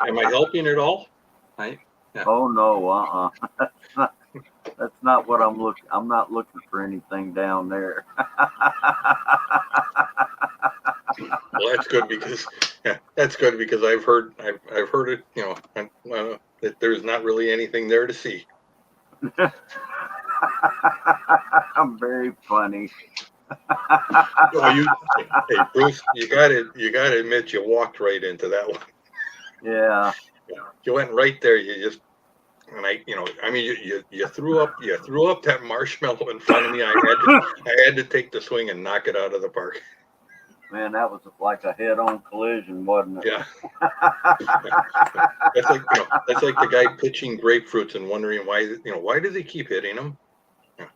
Am I helping at all? Right? Yeah. Oh no, that's not what I'm looking. I'm not looking for anything down there. Well, that's good because I've heard it. You know, that there's not really anything there to see. I'm very funny. Oh, hey Bruce, you gotta admit you walked right into that one. Yeah. You went right there. You threw up that marshmallow in front of me. I had to take the swing and knock it out of the park. Man, that was like a head-on collision, wasn't it? Yeah. That's like the guy pitching grapefruits and wondering why does he keep hitting them? Yeah.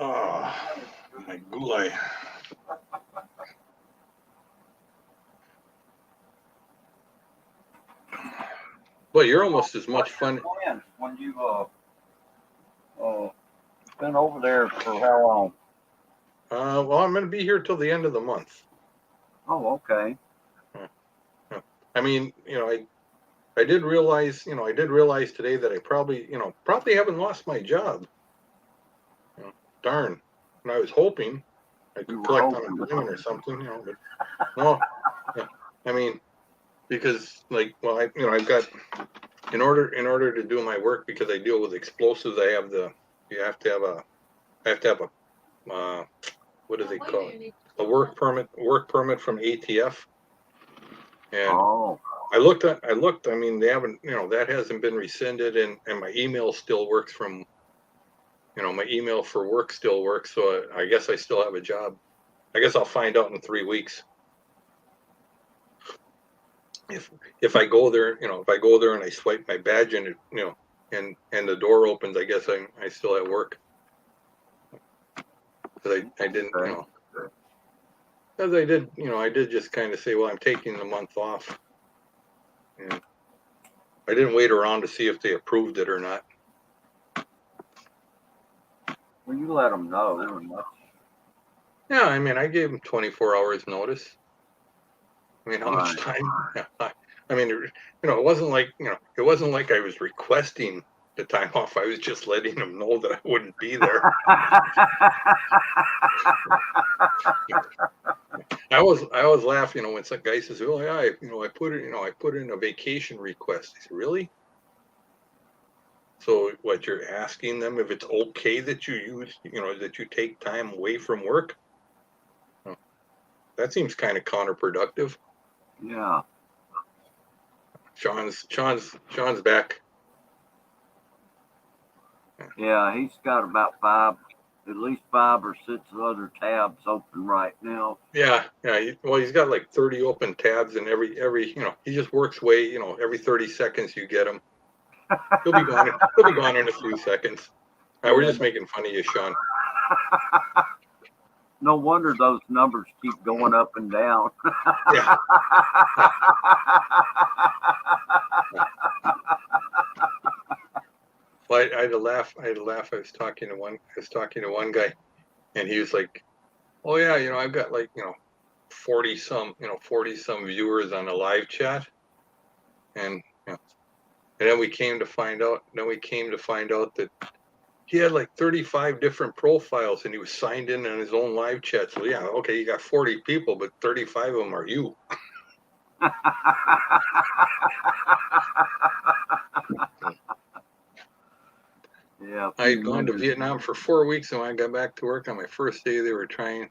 Oh, my gulai. Well, you're almost as much fun. When you been over there for how long? Well, I'm going to be here till the end of the month. Oh, okay. I mean, I did realize today that I probably haven't lost my job. Darn. And I was hoping I could collect unemployment or something, but no. Yeah. I mean, because I've got in order to do my work, because I deal with explosives, I have to have a what do they call it? A work permit from ATF. And I looked. I mean, they haven't. That hasn't been rescinded, and my email still works from. My email for work still works, so I guess I still have a job. I guess I'll find out in 3 weeks. If I go there, and I swipe my badge and and the door opens, I guess I still at work. Because I didn't, because I did just kind of say, well, I'm taking the month off. And I didn't wait around to see if they approved it or not. Well, you let them know. Yeah, I mean, I gave them 24 hours notice. I mean, how much time? Yeah, I mean, it wasn't like I was requesting the time off. I was just letting them know that I wouldn't be there. I was laughing, when some guy says, "Oh yeah, I put in a vacation request." I said, "Really? So what, you're asking them if it's okay that that you take time away from work? That seems kind of counterproductive." Yeah. Sean's back. Yeah, he's got about at least 5 or 6 other tabs open right now. Yeah. He's got like 30 open tabs, and every he just works way, every 30 seconds you get him. He'll be gone. He'll be gone in a few seconds. All right, we're just making fun of you, Sean. No wonder those numbers keep going up and down. Yeah. Well, I had to laugh. I was talking to one guy, and he was like, "Oh yeah, I've got like 40 some viewers on a live chat," and and then we came to find out. That he had like 35 different profiles, and he was signed in on his own live chat. So yeah, okay, you got 40 people, but 35 of them are you. Yeah. I had gone to Vietnam for 4 weeks, and when I got back to work on my first day, they were trying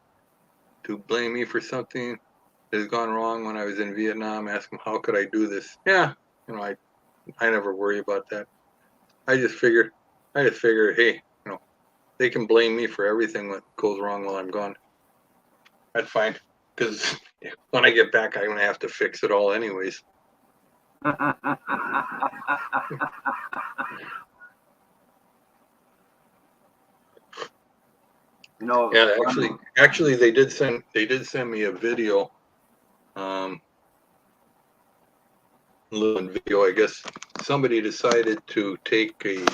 to blame me for something that had gone wrong when I was in Vietnam. Ask them, how could I do this? Yeah, I never worry about that. I just figured, hey, they can blame me for everything that goes wrong while I'm gone. That's fine, because when I get back, I'm gonna have to fix it all anyways. Yeah, actually, they did send me a video, little video. I guess somebody decided to take an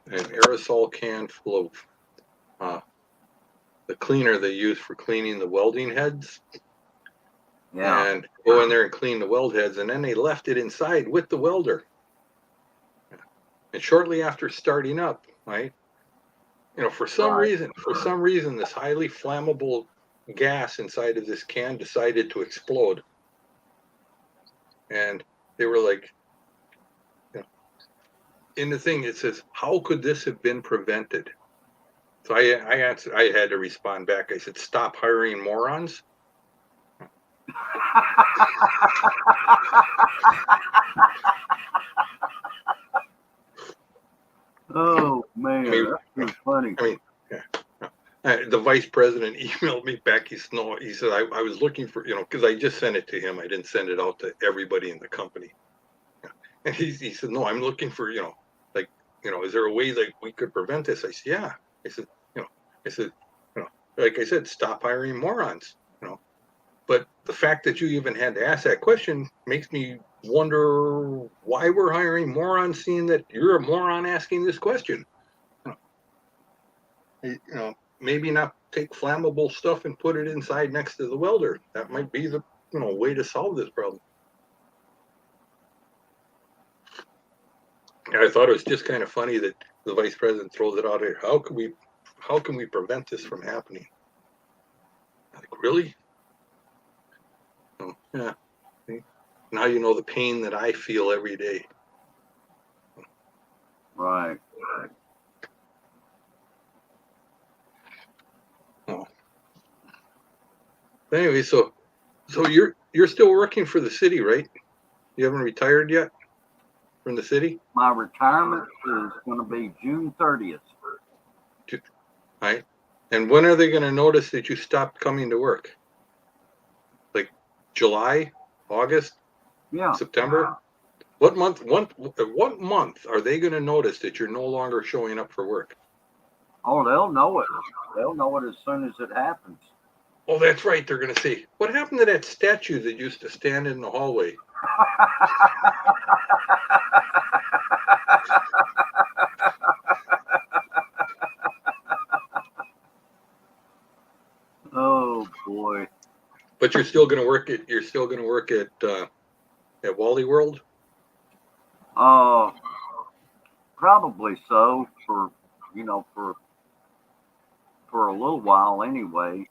aerosol can full of the cleaner they use for cleaning the welding heads, and go in there and clean the weld heads, and then they left it inside with the welder. And shortly after starting up, right, for some reason, this highly flammable gas inside of this can decided to explode. And they were like, in the thing, it says, how could this have been prevented? So I answered, I had to respond back. I said, stop hiring morons. Oh man, that's funny. I mean, the vice president emailed me back. He said, I was looking for, because I just sent it to him. I didn't send it out to everybody in the company. And he said, no, I'm looking for, is there a way that we could prevent this? I said, yeah. I said, like I said, stop hiring morons, But the fact that you even had to ask that question makes me wonder why we're hiring morons, seeing that you're a moron asking this question. Maybe not take flammable stuff and put it inside next to the welder. That might be the way to solve this problem. I thought it was just kind of funny that the vice president throws it out here. How can we prevent this from happening? Like, really? Oh, yeah. Now you know the pain that I feel every day. Right. Oh. Anyway, so you're still working for the city, right? You haven't retired yet from the city? My retirement is going to be June 30th. Right. And when are they going to notice that you stopped coming to work? Like July, August, September? What month are they going to notice that you're no longer showing up for work? Oh, they'll know it. They'll know it as soon as it happens. Oh, that's right. They're going to say, what happened to that statue that used to stand in the hallway? Oh boy. But you're still going to work at Wally World? Probably so for a little while anyway.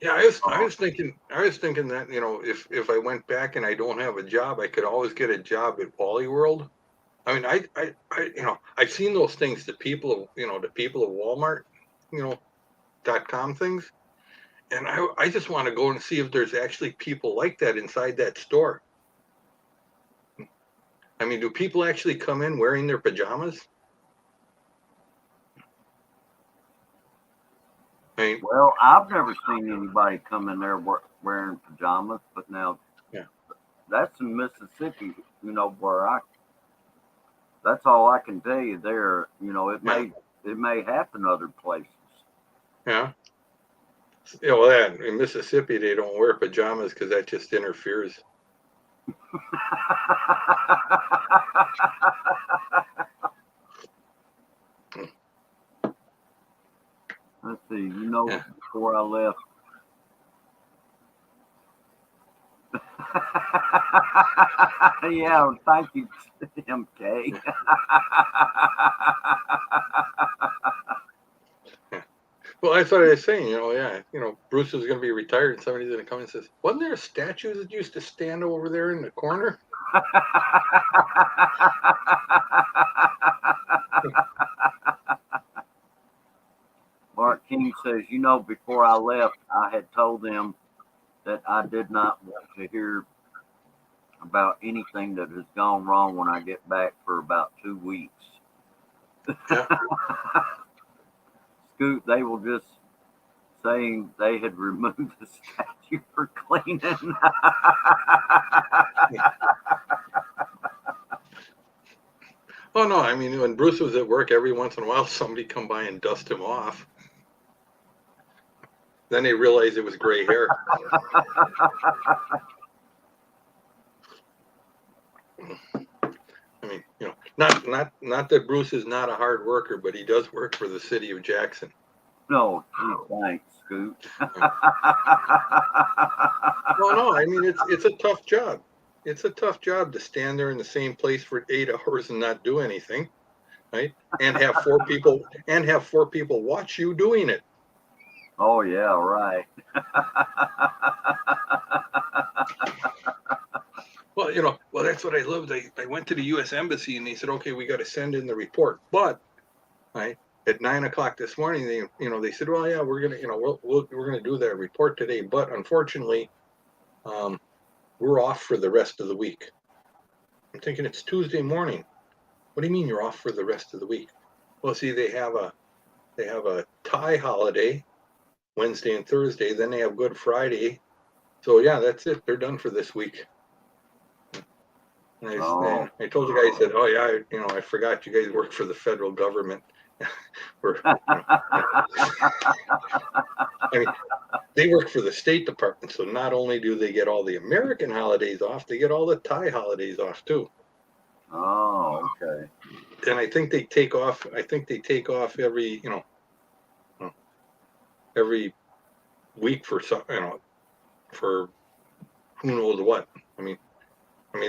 Yeah, I was thinking that, if I went back and I don't have a job, I could always get a job at Wally World. I mean, I've seen those things, the people of Walmart, .com things. And I just want to go and see if there's actually people like that inside that store. I mean, do people actually come in wearing their pajamas? I mean, Well, I've never seen anybody come in there wearing pajamas, but now Yeah. that's in Mississippi, that's all I can tell you there. It may happen other places. yeah. Yeah, well, in Mississippi, they don't wear pajamas because that just interferes. Let's see, Yeah. before I left. Yeah, thank you, MK. Well, that's what I was saying. Bruce is going to be retired, and somebody's going to come and says, "Wasn't there a statue that used to stand over there in the corner?" Mark King says, before I left, I had told them that I did not want to hear about anything that has gone wrong when I get back for about 2 weeks. Yeah. Scoot, they will just saying they had removed the statue for cleaning. Oh no, I mean, when Bruce was at work, every once in a while somebody come by and dust him off. Then they realized it was gray hair. I mean, not that Bruce is not a hard worker, but he does work for the city of Jackson. No, thanks, Scoot. Well, no, I mean it's a tough job. It's a tough job to stand there in the same place for 8 hours and not do anything, right? And have 4 people watch you doing it. Oh yeah, right. Well, that's what I loved. I went to the U.S. Embassy and they said, okay, we got to send in the report. But right at 9 o'clock this morning, they said, well, yeah, we're gonna, we're gonna do that report today. But unfortunately, we're off for the rest of the week. I'm thinking it's Tuesday morning. What do you mean you're off for the rest of the week? Well, see, they have a Thai holiday Wednesday and Thursday. Then they have Good Friday. So yeah, that's it. They're done for this week. And I told the guy, I said, oh yeah, I forgot you guys work for the federal government. I mean, they work for the State Department, so not only do they get all the American holidays off, they get all the Thai holidays off too. Oh, okay. And I think they take off. Every every week for some, for who knows what. I mean,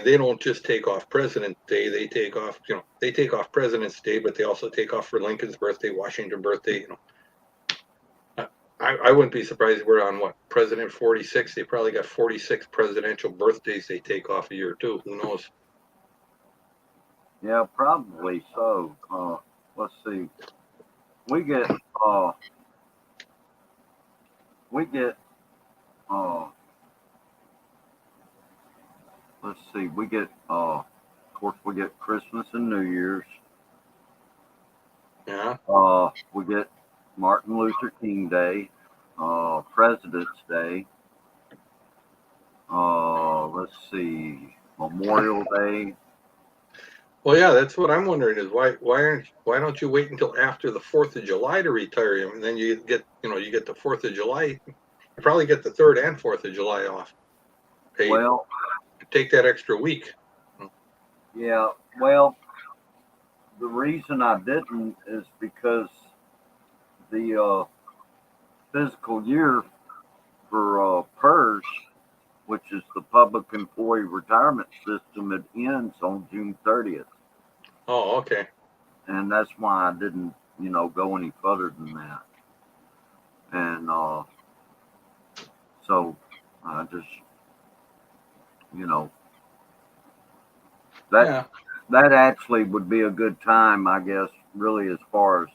they don't just take off President's Day. They take off, President's Day, but they also take off for Lincoln's birthday, Washington's birthday. I wouldn't be surprised if we're on President 46. They probably got 46 presidential birthdays they take off a year too. Who knows? Yeah, probably so. Let's see. We get let's see, of course we get Christmas and New Year's. Yeah. We get Martin Luther King Day, President's Day. Let's see, Memorial Day. Well, yeah, that's what I'm wondering is why don't you wait until after the 4th of July to retire him, and then you get the 4th of July. You probably get the 3rd and 4th of July off. Paid. Well, take that extra week. Yeah, well, the reason I didn't is because the fiscal year for PERS, which is the Public Employee Retirement System, it ends on June 30th. Oh, okay. And that's why I didn't, go any further than that. And so I just, that actually would be a good time, I guess, really, as far as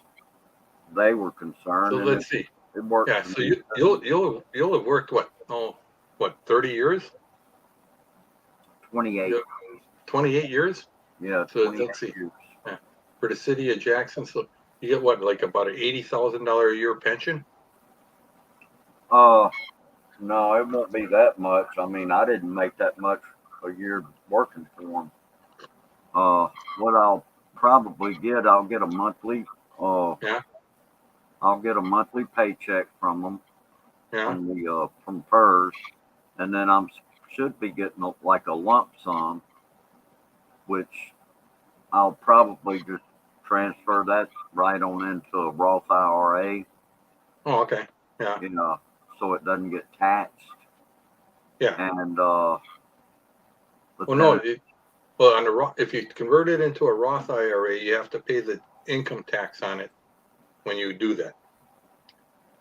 they were concerned. So let's see. It worked. Yeah, so you'll have worked 30 years? 28. 28 years? Yeah, So 28 let's see. years. Yeah. For the city of Jackson, so you get what, like about an $80,000 a year pension? Uh, no, it won't be that much. I mean, I didn't make that much a year working for them. What I'll probably get, I'll get a monthly, uh, Yeah, I'll get a monthly paycheck from them yeah. from PERS, and then should be getting like a lump sum, which I'll probably just transfer that right on into a Roth IRA, Oh, okay. Yeah, so it doesn't get taxed. yeah. And but Well, no, then well, on the if you convert it into a Roth IRA, you have to pay the income tax on it when you do that.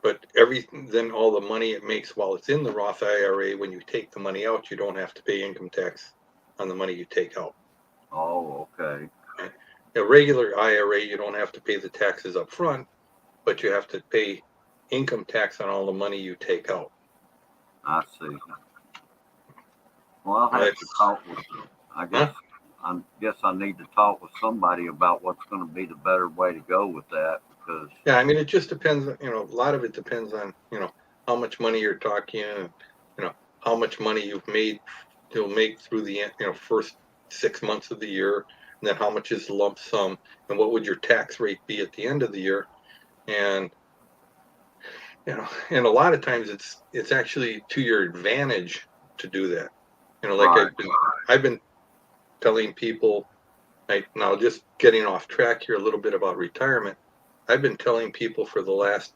But then all the money it makes while it's in the Roth IRA, when you take the money out, you don't have to pay income tax on the money you take out. oh, okay, Right? A regular IRA, you don't have to pay the taxes up front, but you have to pay income tax on all the money you take out. I see. Well, I'll have to That's, talk with. I guess huh? I need to talk with somebody about what's going to be the better way to go with that because Yeah, I mean, it just depends, a lot of it depends on, how much money you're talking, and, how much money you'll make through the, first 6 months of the year, and then how much is lump sum, and what would your tax rate be at the end of the year. And, and a lot of times it's actually to your advantage to do that. Like right, I've been telling people, now just getting off track here a little bit about retirement. I've been telling people for the last,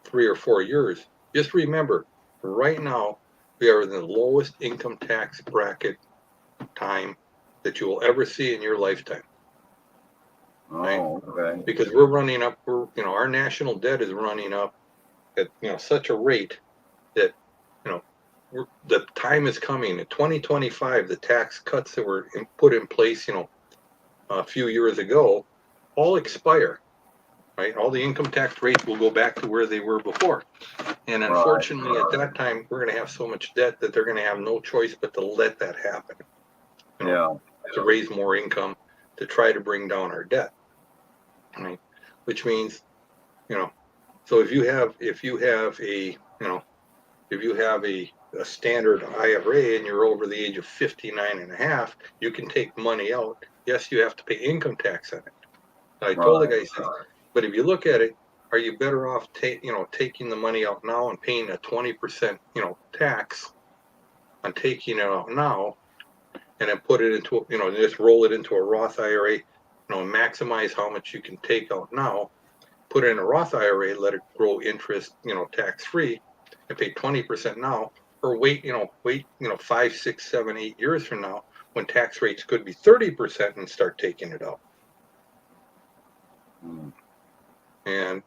3 or 4 years, just remember, right now, we are in the lowest income tax bracket time that you will ever see in your lifetime, right? oh, okay, Because we're running up, our national debt is running up at, such a rate that, you know, the time is coming. In 2025, the tax cuts that were put in place, a few years ago, all expire. Right? All the income tax rates will go back to where they were before. And right, unfortunately, at that time, we're going to have so much debt that they're going to have no choice but to let that happen, you know, yeah, to raise more income to try to bring down our debt. Right? Which means, you know, so if you have a standard IRA and you're over the age of 59 and a half, you can take money out. Yes, you have to pay income tax on it. I told the right, guy, I said, but if you look at it, are you better off taking the money out now and paying a 20% tax on taking it out now, and then put it into just roll it into a Roth IRA, maximize how much you can take out now, put it in a Roth IRA, let it grow interest, tax free, and pay 20% now, or wait 5, 6, 7, 8 years from now when tax rates could be 30% and start taking it out. mm, And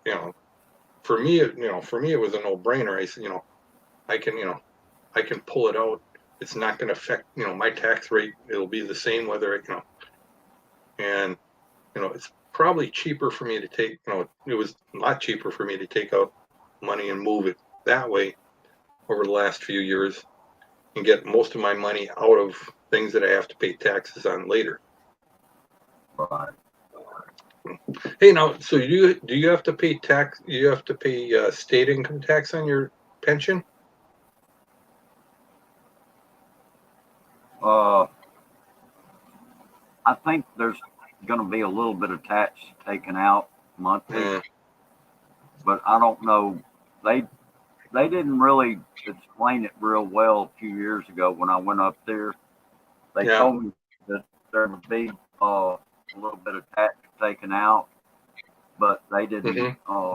for me, it was a no-brainer. I said, I can pull it out. It's not going to affect, my tax rate. It'll be the same whether and it's probably cheaper for me to take, it was a lot cheaper for me to take out money and move it that way over the last few years and get most of my money out of things that I have to pay taxes on later. right. Hey, now, so do you have to pay tax? You have to pay state income tax on your pension? Uh, I think there's going to be a little bit of tax taken out monthly, Mm, but I don't know. They they didn't really explain it real well a few years ago when I went up there. They yeah. told me that there would be a little bit of tax taken out, but they didn't. Hmm.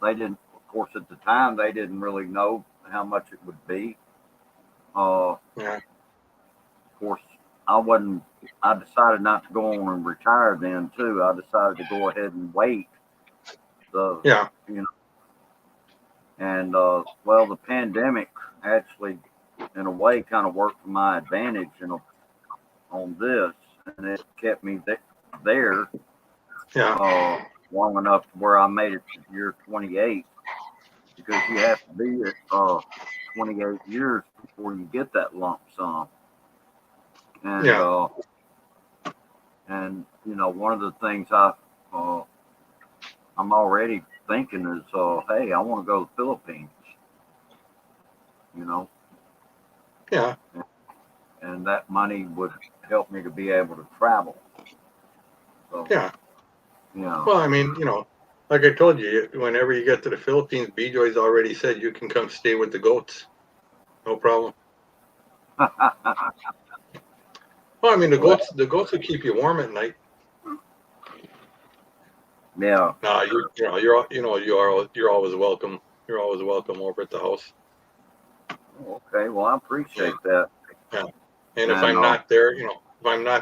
They didn't. Of course, at the time, they didn't really know how much it would be. Of Yeah. course, I wasn't. I decided not to go on and retire then too. I decided to go ahead and wait. The Yeah. you know, and well, the pandemic actually, in a way, kind of worked to my advantage, on this, and it kept me there Yeah. long enough to where I made it to year 28 because you have to be at 28 years before you get that lump sum. And Yeah. And one of the things uh, I'm already thinking is, hey, I want to go to the Philippines. You know, Yeah. and that money would help me to be able to travel. So Yeah. yeah, Well, I mean, like I told you, whenever you get to the Philippines, B-Joy's already said you can come stay with the goats. No problem. Well, I mean, well, the goats will keep you warm at night. yeah. Nah, you're always welcome. You're always welcome over at the house. Okay, well, I Yeah, appreciate that. yeah. And if And I'm not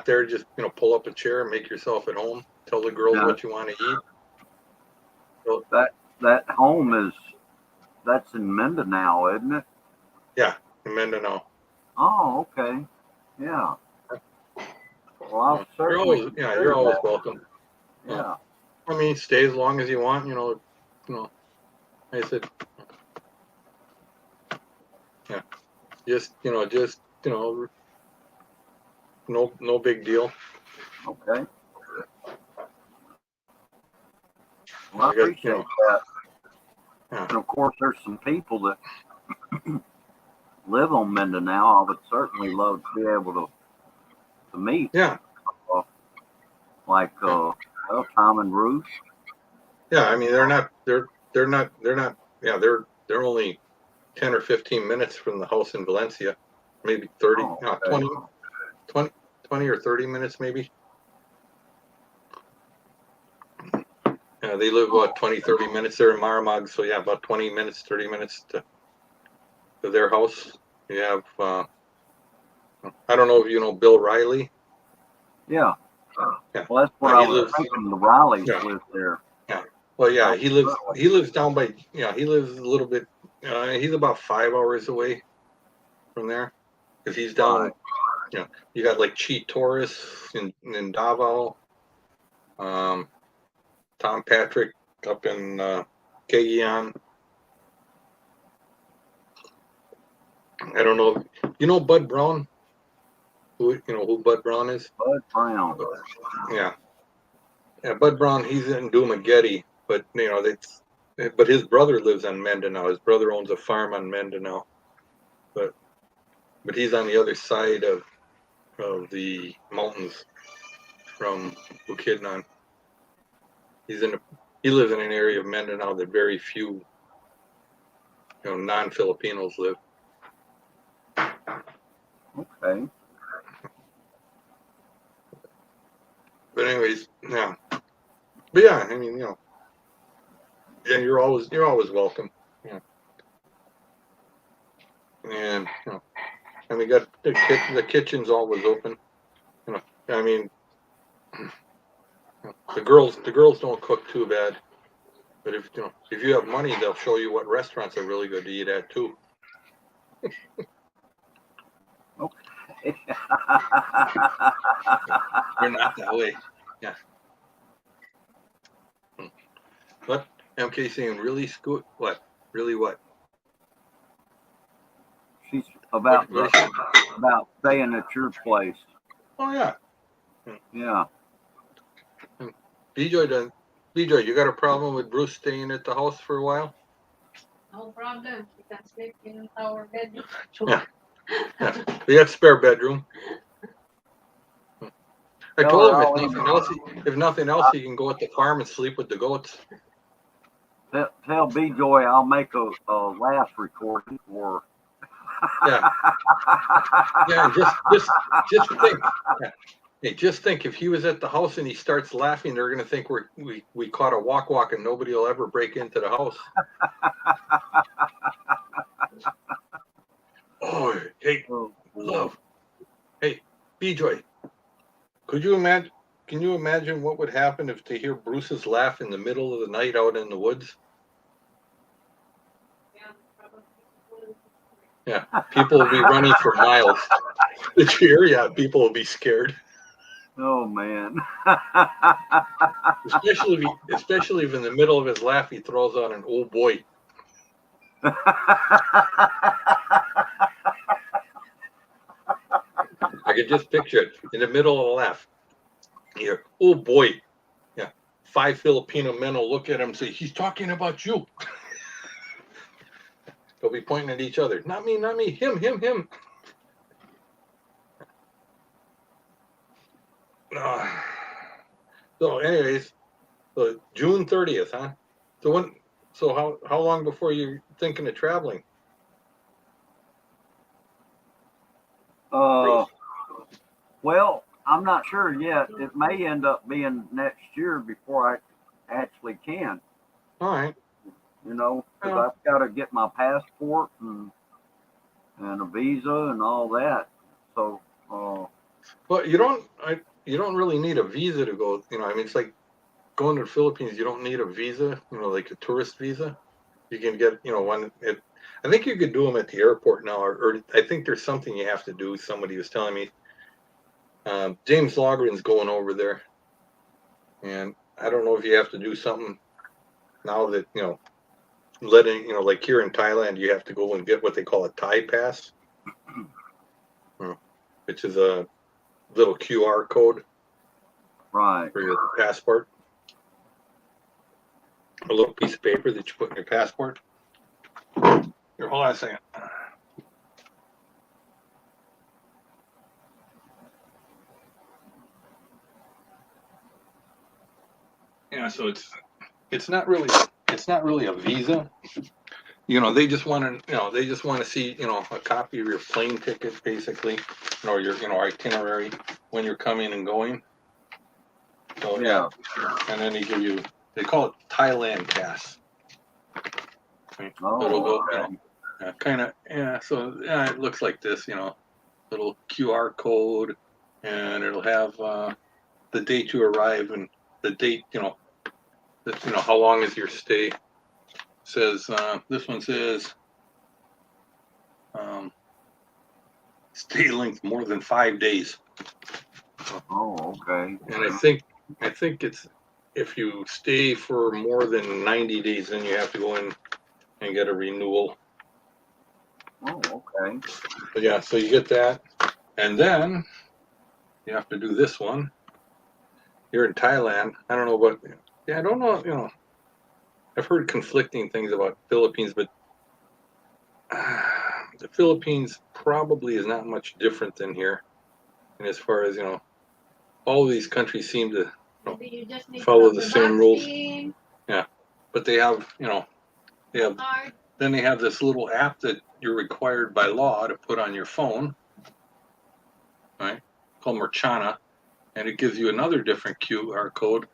there, just pull up a chair, make yourself at home. Tell the girls now what you want to eat. So, that home that's in Mindanao, isn't it? yeah, in Mindanao. Oh, okay. Yeah. Well, I'll certainly You're consider always that. welcome. Yeah. Yeah. I mean, stay as long as you want. I said, yeah, no big deal. Okay. Well, I I got, appreciate that. yeah, And of course, there's some people that live on Mindanao. I would certainly love to be able to meet, yeah, uh, like yeah, well, Tom and Ruth. yeah. I mean, they're not. Yeah, they're only 10 or 15 minutes from the house in Valencia, maybe 30, Oh, no, okay. 20 or 30 minutes, maybe. Yeah, they live Oh, about 20, 30 minutes there in Maramag. So yeah, about 20 minutes, 30 minutes to their house. You have, I don't know if you know Bill Riley. yeah. Yeah, Well, that's what I he was lives. thinking. The Rileys Yeah, live there. yeah. Well, yeah, Oh, he lives down by. Yeah, he lives a little bit. He's about 5 hours away from there because he's right. down. You got like Chi Torres in Davao, um, Tom Patrick up in Cagayan. I don't know. You know Bud Brown? Who Bud Brown is? Bud Brown. Yeah, yeah. Bud Brown. He's in Dumaguete, but that's. But his brother lives on Mindanao. His brother owns a farm on Mindanao, but he's on the other side of the mountains from Bukidnon. He lives in an area of Mindanao that very few non-Filipinos live. Okay. But anyways, yeah. But yeah, I mean, and you're always welcome. Yeah. And and we got the kitchen's always open. I mean, the girls don't cook too bad, but if you have money, they'll show you what restaurants are really good to eat at too. Okay. We're not that way. Yeah. What? MK saying really scoot? What? Really what? She's What? about What is she? about staying at your place. Oh yeah. Yeah. B-Joy doesn't. B-Joy, you got a problem with Bruce staying at the house for a while? No problem. She can sleep in our bedroom. Yeah. Yeah. We got spare bedroom. I Tell told her him if nothing else, he can go at the farm and sleep with the goats. tell B Joy I'll make a laugh recording for her. Yeah. Yeah. And just think. Yeah. Hey, just think if he was at the house and he starts laughing, they're gonna think we caught a walk and nobody will ever break into the house. Oh, hey, Oh, love. Hey, B-Joy, could you imagine? Can you imagine what would happen if to hear Bruce's laugh in the middle of the night out in the woods? Yeah, probably. Yeah, people will be running for miles. Did you hear? Yeah, people will be scared, oh man. especially if in the middle of his laugh he throws out an "oh boy." I could just picture it in the middle of a laugh. Yeah. Oh boy. Yeah. 5 Filipino men will look at him and say, he's talking about you. They'll be pointing at each other. Not me, not me. Him, him, him. So anyways, so June 30th, huh? So how long before you're thinking of traveling? Uh, well, I'm not sure yet. It may end up being next year before I actually can. All right. You know, because Yeah. I've got to get my passport and a visa and all that. So, Well, you don't really need a visa to go. You know, I mean, it's like going to the Philippines. You don't need a visa. You know, like a tourist visa. You can get, you know, one. I think you could do them at the airport now, or I think there's something you have to do. Somebody was telling me. James Logren's going over there, and I don't know if you have to do something now that like here in Thailand, you have to go and get what they call a Thai pass, which is a little QR code right. for your passport, a little piece of paper that you put in your passport. Here, hold on a second. Yeah, so it's not really a visa. You know, they just want to see, you know, a copy of your plane ticket, basically, or your, you know, itinerary when you're coming and going. So Yeah. and then they call it Thailand Pass. Right? So it'll go, you Oh, know, kind of, yeah. So yeah, it looks like this, you know, little QR code, and it'll have the date you arrive and the date, you know, how long is your stay. Says this one says stay length more than 5 days. oh, okay. And I think it's if you stay for more than 90 days, then you have to go in and get a renewal. Oh, okay. But yeah, so you get that, and then you have to do this one. You're in Thailand. I don't know what. Yeah, I don't know. You know, I've heard conflicting things about Philippines, but the Philippines probably is not much different than here. And as far as, you know, all of these countries seem to Maybe you just need follow to the have same rules. vaccine, Yeah, but they have, you know, they have. card. Then they have this little app that you're required by law to put on your phone, right? Called Merchana, and it gives you another different QR code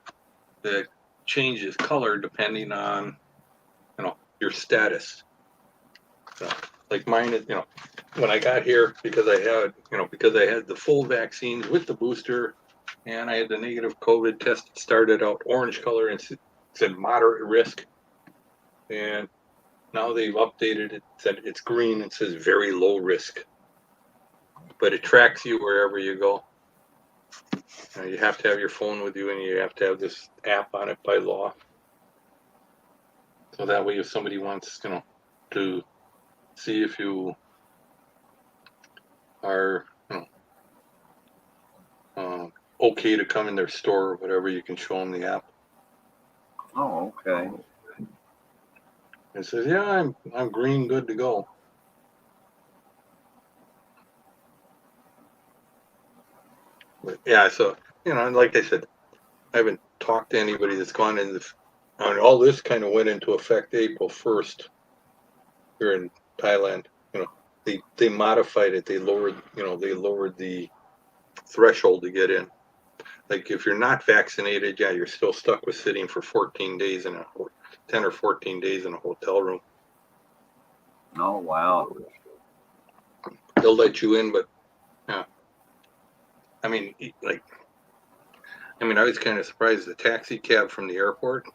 that changes color depending on, you know, your status. So, like mine is, you know, when I got here, because I had the full vaccines with the booster, and I had the negative COVID test. It started out orange color and said moderate risk, and now they've updated it. Said it's green and says very low risk, but it tracks you wherever you go. You have to have your phone with you, and you have to have this app on it by law. So that way, if somebody wants, you know, to see if you are, you know, okay to come in their store or whatever, you can show them the app. Oh, okay. It says, "Yeah, I'm green, good to go." But yeah, so you know, and like I said, I haven't talked to anybody that's gone in. I mean, all this kind of went into effect April 1st here in Thailand. You know, they modified it. They lowered the threshold to get in. Like if you're not vaccinated, yeah, you're still stuck with sitting for 14 days 10 or 14 days in a hotel room. Oh, wow. They'll let you in, but yeah, I mean, I was kind of surprised. The taxi cab from the airport,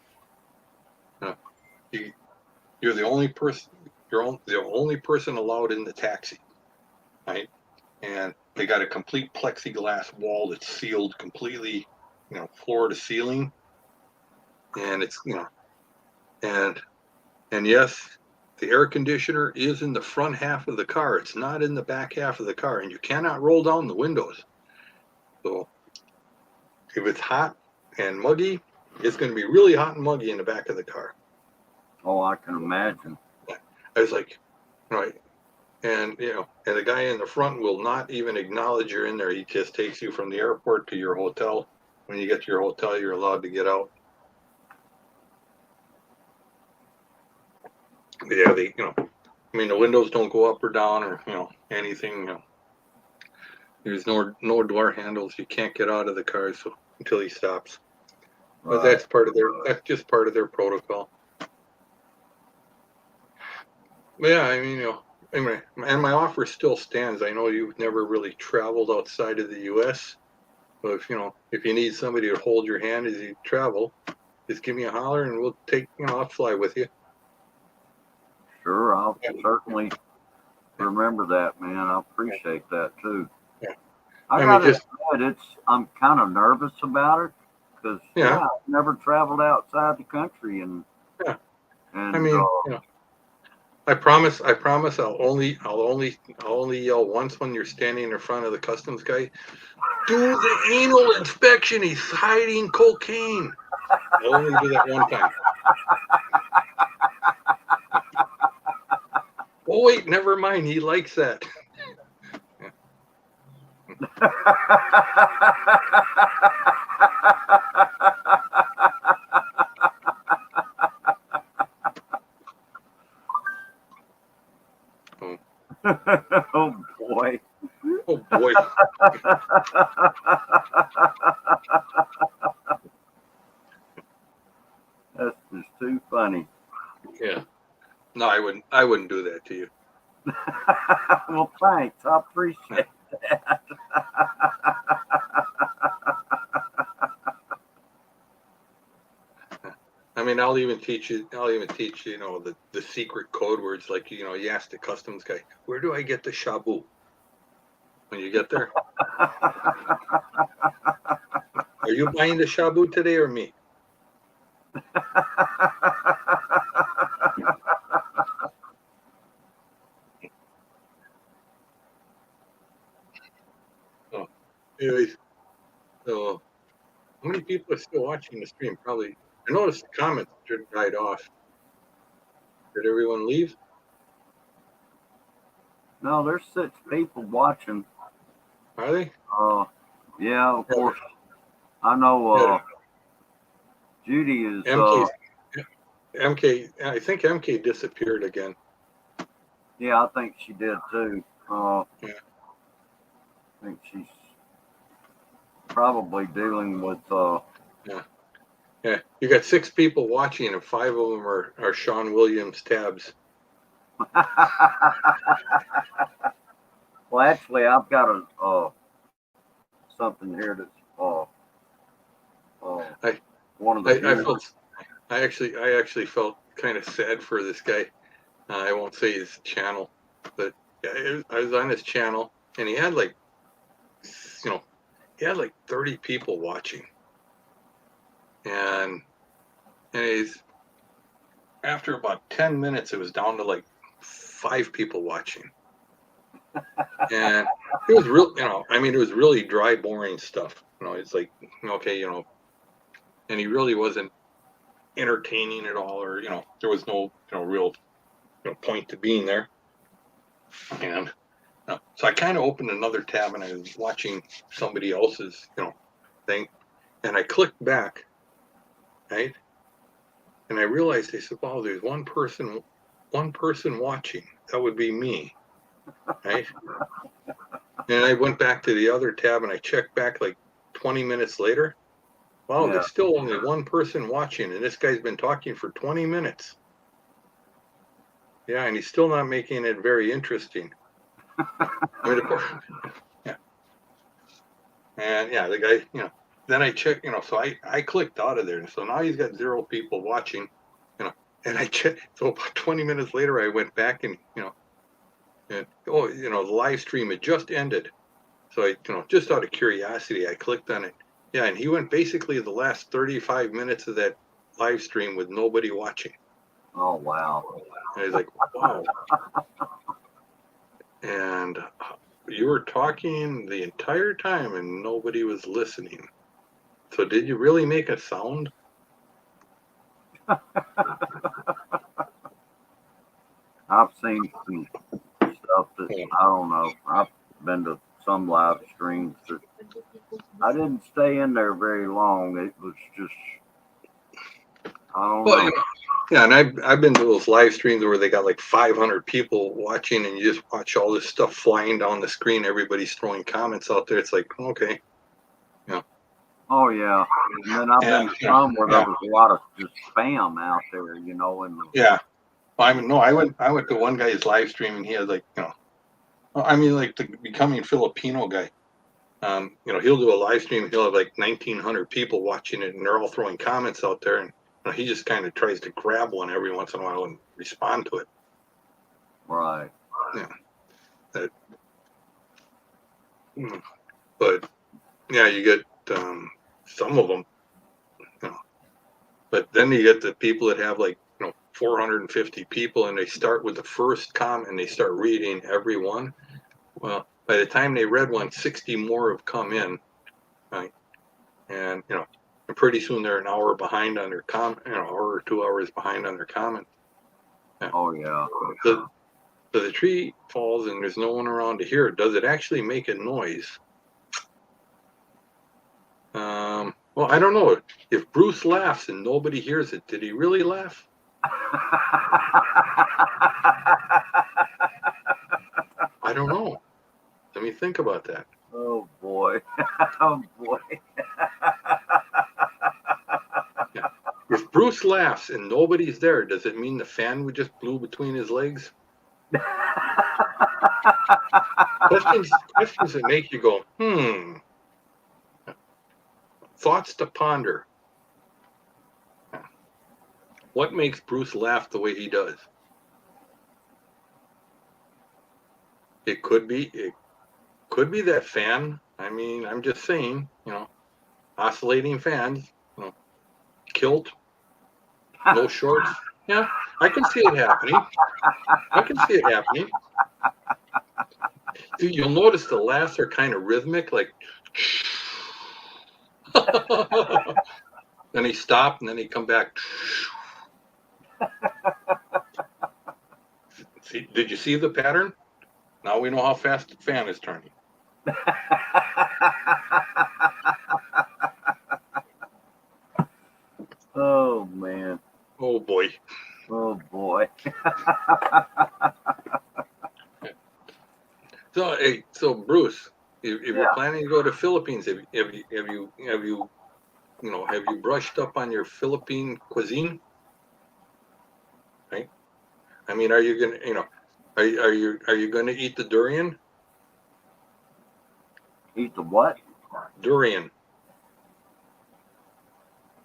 you're the only person. You're the only person allowed in the taxi, right? And they got a complete plexiglass wall that's sealed completely, you know, floor to ceiling, and it's, you know, and yes, the air conditioner is in the front half of the car. It's not in the back half of the car, and you cannot roll down the windows. So if it's hot and muggy, it's going to be really hot and muggy in the back of the car. Oh, I can imagine. I was like, right. And, and the guy in the front will not even acknowledge you're in there. He just takes you from the airport to your hotel. When you get to your hotel, you're allowed to get out. But yeah, the windows don't go up or down or, anything, There's no door handles. You can't get out of the car until he stops. But Right. that's just part of their protocol. But yeah, anyway, and my offer still stands. I know you've never really traveled outside of the U.S., but if you need somebody to hold your hand as you travel, just give me a holler and we'll I'll fly with you. Sure, I'll certainly remember that, man. I appreciate that too. Yeah. I gotta admit, I'm kind of nervous about it because I've never traveled outside the country, and I promise I'll only yell once when you're standing in front of the customs guy. Do the anal inspection. He's hiding cocaine. I'll only do that one time. Oh wait, never mind. He likes that. Oh boy. Oh boy. That's just too funny. Yeah. No, I wouldn't do that to you. Well, thanks. I appreciate that. I'll even teach you, the secret code words. Like, you ask the customs guy, where do I get the shabu? When you get there. Are you buying the shabu today or me? Oh, anyways, so how many people are still watching the stream? Probably. I noticed the comments died off. Did everyone leave? No, there's 6 people watching. Are they? Yeah, of course. I know. Judy is. MK. I think MK disappeared again. Yeah, I think she did too. I think she's probably dealing with. Yeah, you got 6 people watching, and 5 of them are Sean Williams tabs. Well, actually, I've got something here that's one of the. I actually felt kind of sad for this guy. I won't say his channel, but I was on his channel, and he had like 30 people watching, and he's after about 10 minutes, it was down to like 5 people watching. And it was real, it was really dry, boring stuff. It's like, okay, and he really wasn't entertaining at all, or, there was no, real, point to being there. And so I kind of opened another tab and I was watching somebody else's, thing. And I clicked back, right? And I realized, I said, wow, there's one person watching. That would be me. Right? And I went back to the other tab and I checked back like 20 minutes later. Wow, there's still only one person watching, and this guy's been talking for 20 minutes. Yeah, and he's still not making it very interesting. Of course, yeah. And yeah, the guy, then I checked, so I clicked out of there. And so now he's got 0 people watching, and I checked. So about 20 minutes later, I went back and, and the live stream had just ended. So I, just out of curiosity, I clicked on it. Yeah, and he went basically the last 35 minutes of that live stream with nobody watching. Oh, wow. And I was like, wow. And you were talking the entire time and nobody was listening. So did you really make a sound? I've seen some stuff that I don't know. I've been to some live streams that I didn't stay in there very long. It was just I don't Well, know. you know, yeah, and I've been to those live streams where they got like 500 people watching, and you just watch all this stuff flying down the screen. Everybody's throwing comments out there. It's like, okay, Oh yeah, and then I've been to yeah, some where there was a lot of just spam out there, you know, and yeah. I mean, no, I went to one guy's live stream, and he had like, I mean, like the becoming Filipino guy. He'll do a live stream. He'll have like 1,900 people watching it, and they're all throwing comments out there, and he just kind of tries to grab one every once in a while and respond to it. right. Yeah. But yeah, you get some of them, but then you get the people that have like 450 people, and they start with the first comment and they start reading every one. Well, by the time they read one, 60 more have come in, right? And and pretty soon they're an hour behind on their comment, hour or 2 hours behind on their comment. Yeah. Oh yeah. So the tree falls and there's no one around to hear it. Does it actually make a noise? Well, I don't know. If Bruce laughs and nobody hears it, did he really laugh? I don't know. Let me think about that. Oh boy. Oh boy. Yeah. If Bruce laughs and nobody's there, does it mean the fan would just blew between his legs? Questions that make you go, Thoughts to ponder. What makes Bruce laugh the way he does? It could be that fan. I mean, I'm just saying, oscillating fans, kilt, no shorts. Yeah, I can see it happening. You'll notice the laughs are kind of rhythmic, like then he stopped and then he come back. See, did you see the pattern? Now we know how fast the fan is turning. Oh man. Oh boy. Oh boy. So Bruce, if Yeah. you're planning to go to Philippines, have you brushed up on your Philippine cuisine? Right. I mean, are you gonna are you gonna eat the durian? Eat the what? Durian.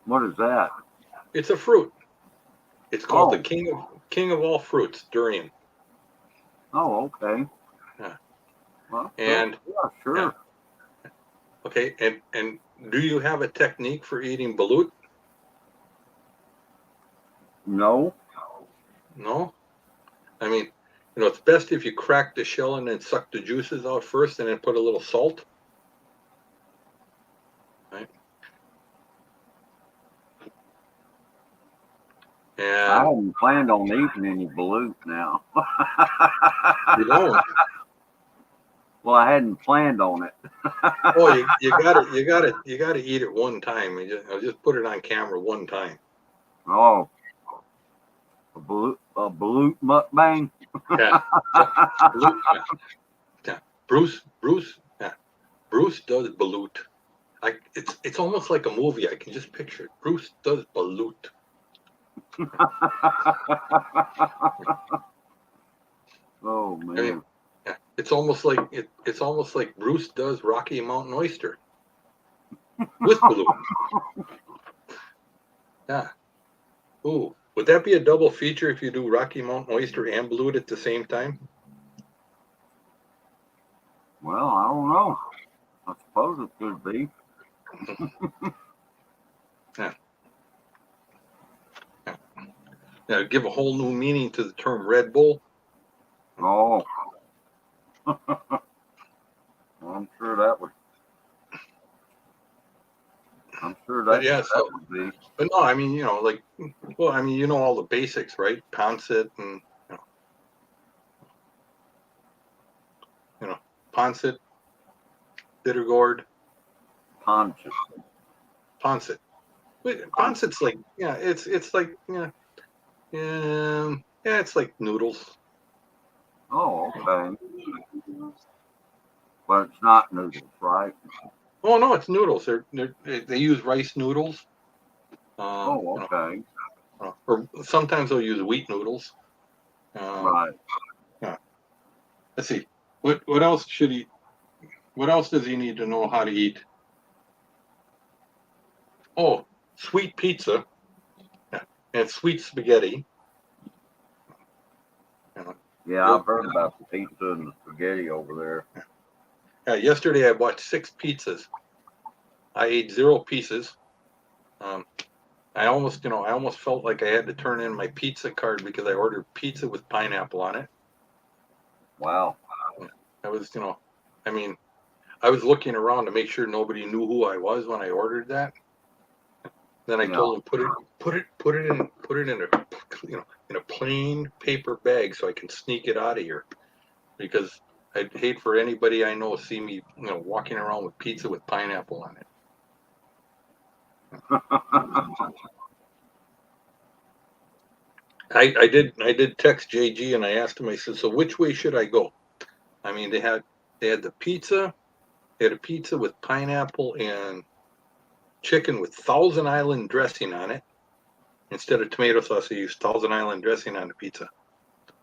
What is that? It's a fruit. It's called the Oh. king of all fruits, durian. Oh, okay. Yeah. Well, And yeah, sure. yeah. Okay, and do you have a technique for eating balut? No. No? I mean, it's best if you crack the shell and then suck the juices out first and then put a little salt. Right? I And hadn't planned on eating any balut now. you don't. Well, I hadn't planned on it. Oh, you gotta eat it one time. I'll just put it on camera one time. Oh, a balut mukbang. Yeah. Yeah. Bruce does balut. It's almost like a movie. I can just picture it. Bruce does balut. Oh man. I mean, yeah, it's almost like Bruce does Rocky Mountain Oyster with balut. Yeah. Ooh, would that be a double feature if you do Rocky Mountain Oyster and balut at the same time? Well, I don't know. I suppose it could be. Yeah, give a whole new meaning to the term Red Bull. Oh. I'm sure that would. I'm But yeah, that so would be. but no, I mean, like, well, I mean, all the basics, right? Poncet and you know, Poncet, Bittergourd, Conscious. Poncet. Wait, Poncet's like, it's like, it's like noodles. Oh, okay. But it's not noodles, right? Oh no, it's noodles. They use rice noodles. Oh, okay. Or sometimes they'll use wheat noodles. Right. Yeah. Let's see. What else should he? What else does he need to know how to eat? Oh, sweet pizza, and sweet spaghetti. Yeah, I've heard about the pizza and the spaghetti over there. Yesterday I bought 6 pizzas. I ate 0 pieces. I almost felt like I had to turn in my pizza card because I ordered pizza with pineapple on it. Wow. I was, I mean, I was looking around to make sure nobody knew who I was when I ordered that. Then I told them put it in a in a plain paper bag so I can sneak it out of here, because I'd hate for anybody I know to see me walking around with pizza with pineapple on it. I did text JG and I asked him, I said, so which way should I go? I mean, they had the pizza, they had a pizza with pineapple and chicken with Thousand Island dressing on it. Instead of tomato sauce, they used Thousand Island dressing on the pizza.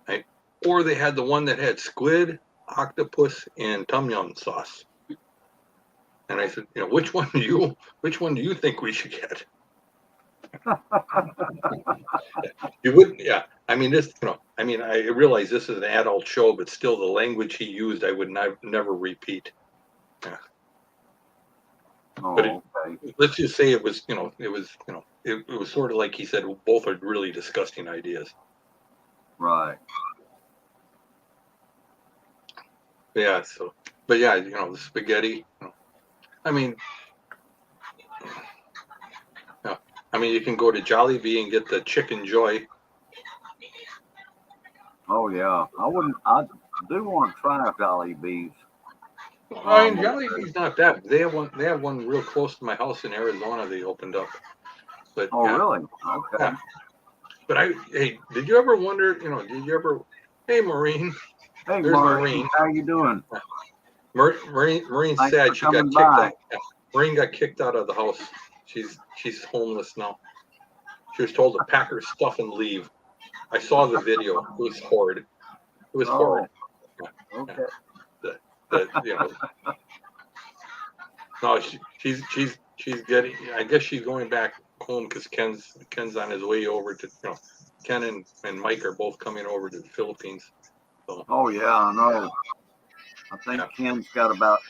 Right? Or they had the one that had squid, octopus, and tom yum sauce. And I said, which one do you think we should get? You wouldn't, yeah. I mean, I realize this is an adult show, but still, the language he used, I would never repeat. Yeah. Oh, But okay. let's just say it was sort of like he said, both are really disgusting ideas. Right. Yeah. So, but yeah, the spaghetti. I mean, you can go to Jollibee and get the Chicken Joy. Oh, yeah. I do want to try Jollibee's. I mean, Jollibee's not that. They have one real close to my house in Arizona. They opened up. But Oh, yeah, really? Okay. yeah. But hey, did you ever wonder? Hey, Maureen. Hey, There's Maureen, how you doing? Maureen's Thanks sad. for She got coming kicked by. out. Yeah. Maureen got kicked out of the house. She's homeless now. She was told to pack her stuff and leave. I saw the video. It was horrid. It was horrid. Okay. No, she's getting. I guess she's going back home because Ken's on his way over to. Ken and Mike are both coming over to the Philippines. So. Oh, yeah, I know. I think Ken's got about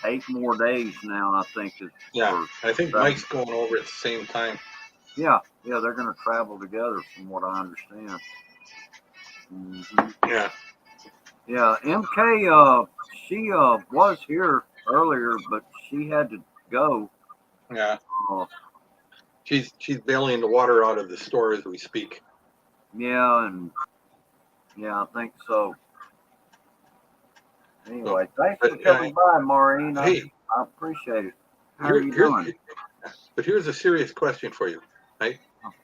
8 more days now. I think I think Mike's going over at the same time. Yeah, they're going to travel together, from what I understand. Mm-hmm. Yeah. MK, she was here earlier, but she had to go. Yeah. She's bailing the water out of the store as we speak. Yeah, I think so. Anyway, thanks for coming by, Maureen. Hey, I appreciate it. How are you doing? But here's a serious question for you, right?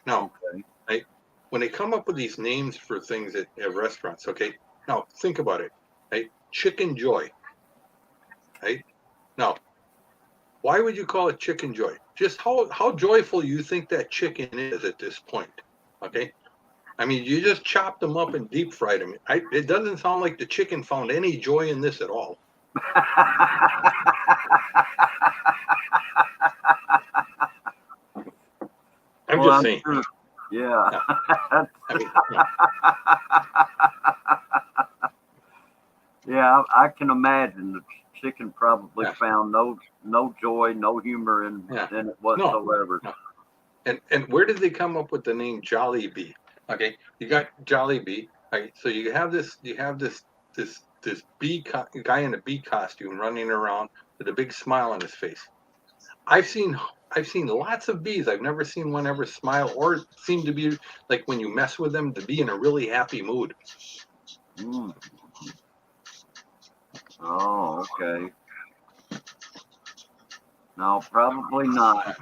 Now, okay. Right? When they come up with these names for things at restaurants, okay? Now, think about it, right? Chicken Joy, right? Now, why would you call it Chicken Joy? Just how joyful you think that chicken is at this point, okay? I mean, you just chopped them up and deep fried them. It doesn't sound like the chicken found any joy in this at all. I'm just saying. Sure. Yeah. Yeah, I can imagine the chicken probably found no joy, no humor in it whatsoever. No. And where did they come up with the name Jollibee? Okay, you got Jollibee. Right? So you have this bee guy in a bee costume running around with a big smile on his face. I've seen lots of bees. I've never seen one ever smile or seem to be like when you mess with them to be in a really happy mood. Mm. Oh, okay. No, probably not.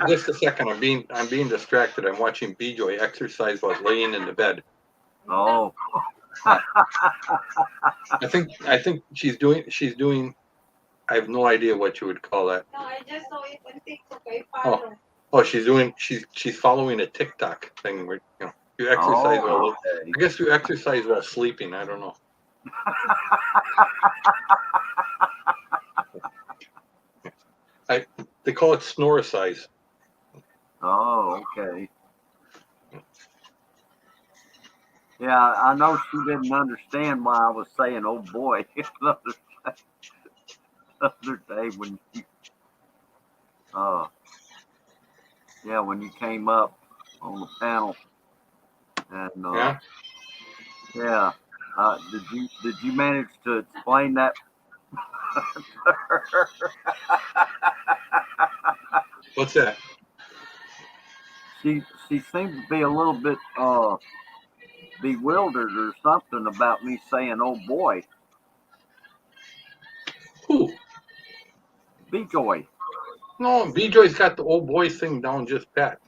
Just a second. I'm being distracted. I'm watching B-Joy exercise while laying in the bed. Oh, I think she's doing. I have no idea what you would call that. No, I just saw it on TikTok. I Oh, follow. oh, she's following a TikTok thing where you exercise while. oh, okay. I guess you exercise while sleeping. I don't know. They call it snore size. Oh, okay. Yeah, I know she didn't understand why I was saying, "Oh boy," the other day when you, uh, yeah, when you came up on the panel, and Yeah. yeah, did you manage to explain that? What's that? She seemed to be a little bit bewildered or something about me saying, "Oh boy," Who? B-Joy. No, B-Joy's got the old boy thing down just pat.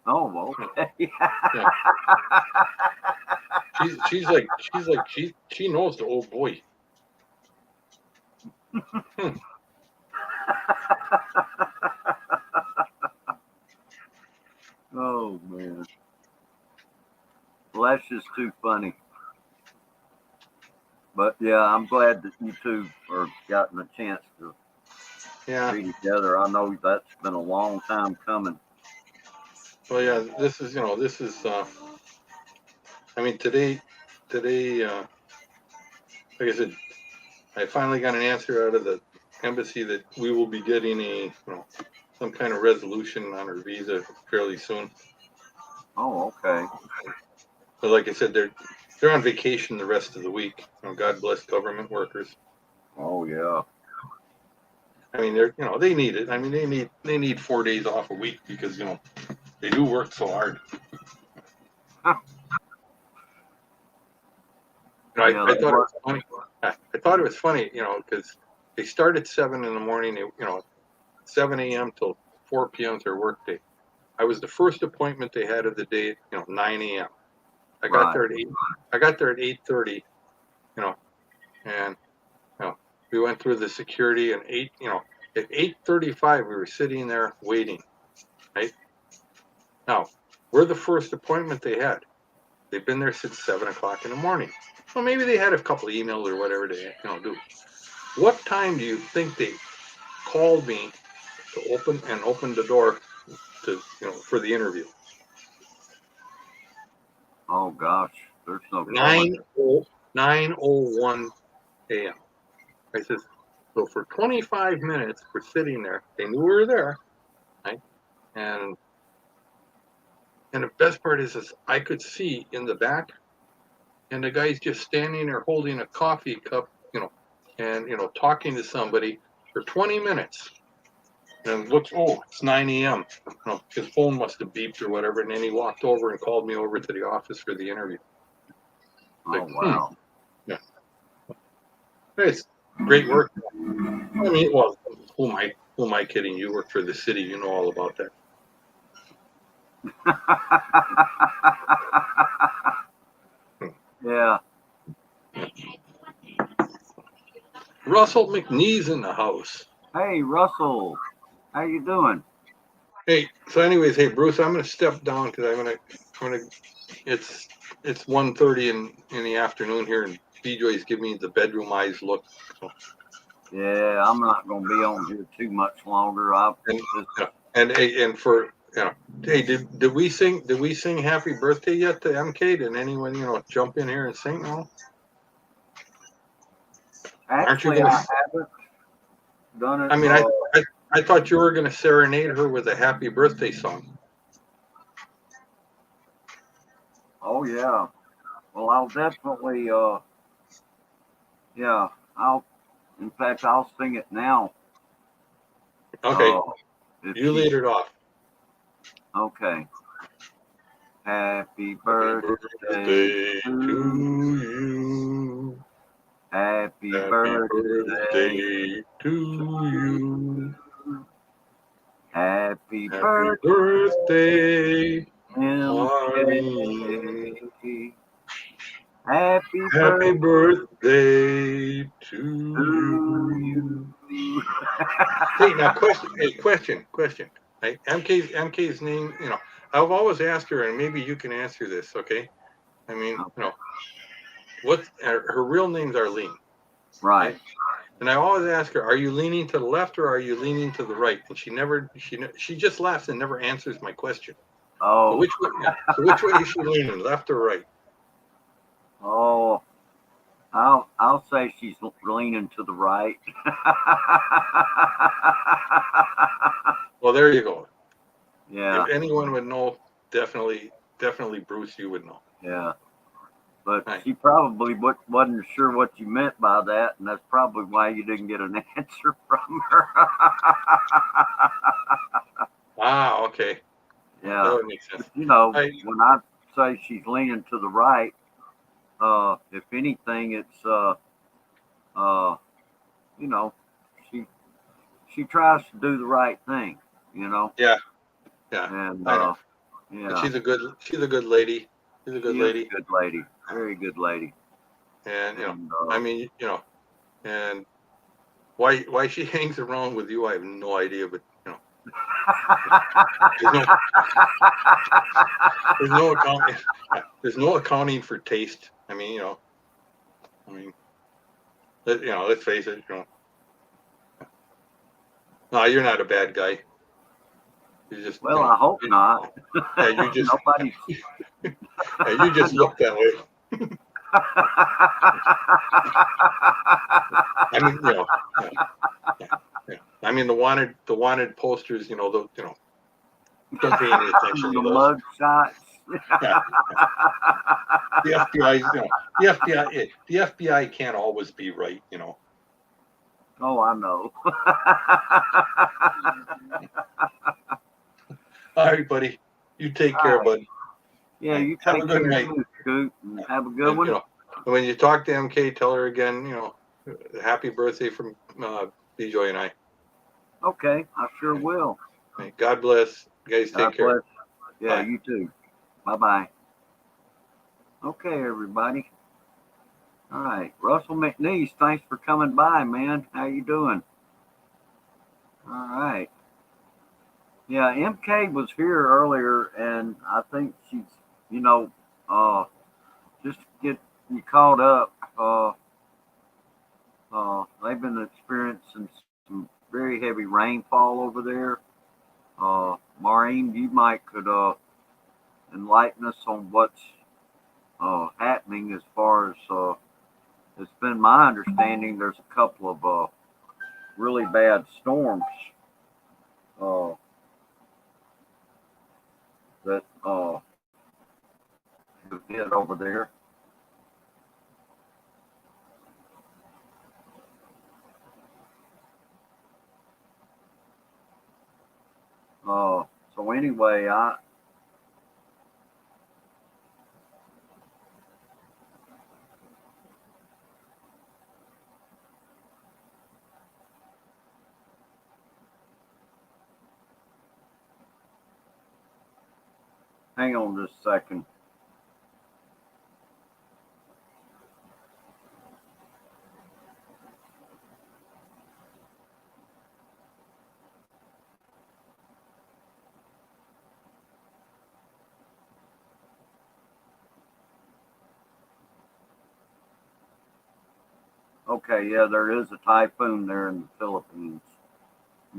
Oh, okay. Yeah. She knows the old boy. Oh man. Well, that's just too funny. But yeah, I'm glad that you two are gotten a chance to Yeah. be together. I know that's been a long time coming. Well, yeah. This is. I mean, today, like I said, I finally got an answer out of the embassy that we will be getting some kind of resolution on her visa fairly soon. Oh, okay. But like I said, they're on vacation the rest of the week. God bless government workers. Oh yeah. I mean, they need it. I mean, they need 4 days off a week because they do work so hard. Yeah, I they thought it work. was funny. I thought it was funny, because they start at 7 in the morning. 7 a.m. till 4 p.m. is their workday. I was the first appointment they had of the day. 9 a.m. I got Right. there at 8. I got there at 8:30. And we went through the security and at 8:35 we were sitting there waiting. Right now, we're the first appointment they had. They've been there since 7 o'clock in the morning. Well, maybe they had a couple of emails or whatever they do. What time do you think they called me to open the door to for the interview? Oh gosh, there's no telling. 9:01 a.m. I says, so for 25 minutes we're sitting there. They knew we were there, right? And the best part is I could see in the back, and the guy's just standing there holding a coffee cup, and talking to somebody for 20 minutes. And looks, oh, it's 9 a.m. His phone must have beeped or whatever, and then he walked over and called me over to the office for the interview. Oh wow. Yeah, it's great work. I mean, well, who am I kidding? You work for the city, you know all about that. Yeah. Russell McNee's in the house. Hey Russell, how you doing? Hey, so anyways, hey Bruce, I'm gonna step down because I'm gonna. It's 1:30 in the afternoon here, and B-Joy's giving me the bedroom eyes look. So, Yeah, I'm not gonna be on here too much longer. and for hey, did we sing Happy Birthday yet to MK? Did anyone jump in here and sing? No. Aren't you Actually, gonna? I haven't done it. I mean, I thought you were gonna serenade her with a Happy Birthday song. Oh yeah. Well, I'll definitely. Yeah. In fact, I'll sing it now. Okay, if you she- lead it off. Okay. Happy Birthday birthday to to you. Happy Happy birthday birthday to you. Happy Happy birthday, birthday, Arlene. MK. Happy Happy birthday birthday to to you. you. Hey, now question. Like MK's name, I've always asked her, and maybe you can answer this, okay? I mean, what her real name's Arlene, Right. and I always ask her, are you leaning to the left or are you leaning to the right? And she just laughs and never answers my question. So Oh, which way is she leaning, left or right? oh, I'll say she's leaning to the right. Well, there you go. Yeah, If anyone would know, definitely Bruce, you would know. yeah. But Right. she probably wasn't sure what you meant by that, and that's probably why you didn't get an answer from her. Ah, okay. That Yeah. would make sense. You know, I- when I say she's leaning to the right, if anything, it's you know, she tries to do the right thing, you know. Yeah, And I know. yeah, But she's a good lady. She's a good she lady. is a good lady, very good lady. And And I mean, and why she hangs around with you, I have no idea. But there's no accounting. There's no accounting for taste. I mean, let's face it. No, you're not a bad guy. You just well, I hope not. Yeah, you just Nobody. you just look that way. I mean, I mean the wanted posters. Don't pay any attention to The those. mug shots. Yeah. The FBI, the FBI can't always be right. Oh, I know. All right, buddy. You take care, bud. Yeah, you Have a take good care night. too, Scoot, and have a good And, one. when you talk to MK, tell her again, happy birthday from BJ and I. Okay, I sure will. Hey, God bless. You guys God take care. bless. Yeah, Bye. you too. Bye-bye. Okay, everybody. All right, Russell McNeese, thanks for coming by, man. How you doing? All right. Yeah, MK was here earlier, and I think she's, just to get you caught up. They've been experiencing some very heavy rainfall over there. Maureen, you might could enlighten us on what's happening as far as it's been my understanding. There's a couple of really bad storms that have hit over there. So anyway, hang on just a second. Okay, yeah, there is a typhoon there in the Philippines.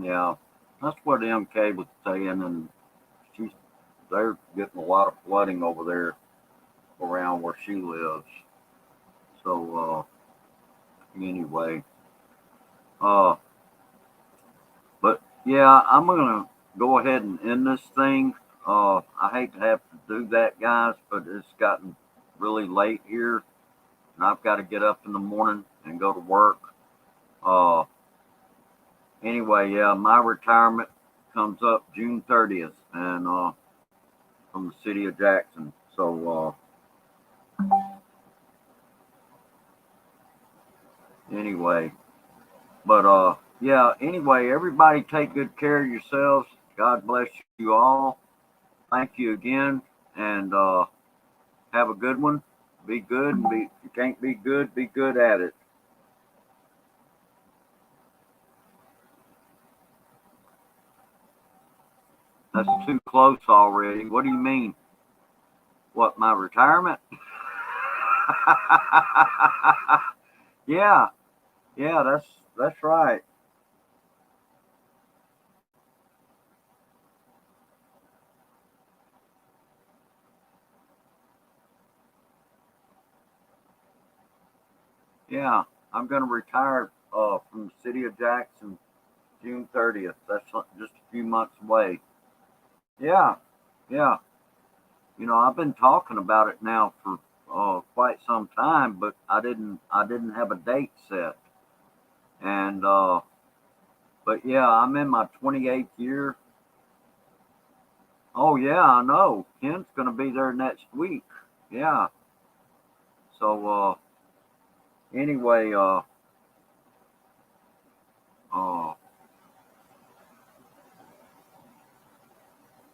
Yeah, that's what MK was saying, and they're getting a lot of flooding over there around where she lives. So anyway, but yeah, I'm gonna go ahead and end this thing. I hate to have to do that, guys, but it's gotten really late here, and I've got to get up in the morning and go to work. anyway, yeah, my retirement comes up June 30th, and from the city of Jackson. So anyway, but yeah. Anyway, everybody take good care of yourselves. God bless you all. Thank you again, and have a good one. Be good, and if you can't be good at it. That's too close already. What do you mean? What, my retirement? Yeah, yeah, that's right. Yeah, I'm gonna retire from the city of Jackson June 30th. That's just a few months away. Yeah, yeah. I've been talking about it now for quite some time, but I didn't have a date set. And but yeah, I'm in my 28th year. Oh yeah, I know. Ken's gonna be there next week. Yeah. So anyway, uh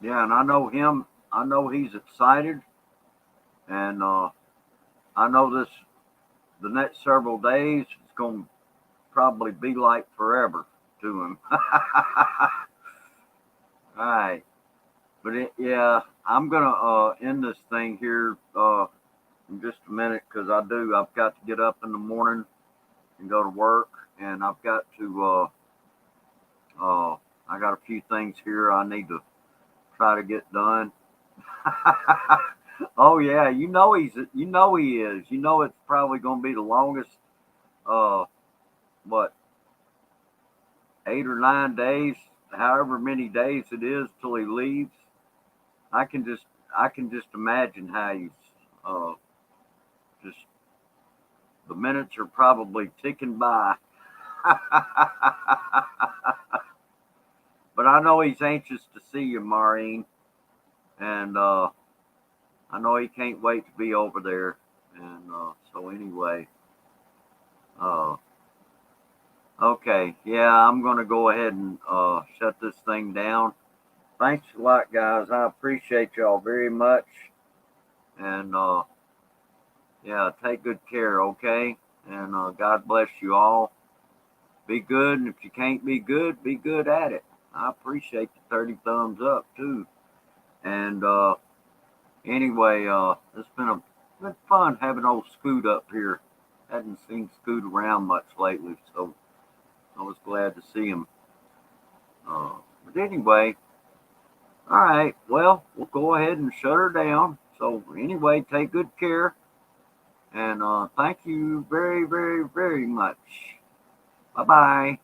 yeah, and I know him. I know he's excited, and I know the next several days it's gonna probably be like forever to him. All right. But yeah, I'm gonna end this thing here in just a minute because I've got to get up in the morning and go to work, and I've got to I got a few things here I need to try to get done. Oh yeah, you know he is. It's probably gonna be the longest uh what 8 or 9 days, however many days it is till he leaves. I can just I can just imagine how he's uh just the minutes are probably ticking by. But I know he's anxious to see you, Maureen, and I know he can't wait to be over there. And so anyway, uh, okay, yeah, I'm gonna go ahead and shut this thing down. Thanks a lot, guys. I appreciate y'all very much, and yeah, take good care, okay? And God bless you all. Be good, and if you can't be good at it. I appreciate the 30 thumbs up too. And anyway, it's been fun having old Scoot up here. Hadn't seen Scoot around much lately, so I was glad to see him. But anyway, all right. Well, we'll go ahead and shut her down. So anyway, take good care, and thank you very, very, very much. Bye bye.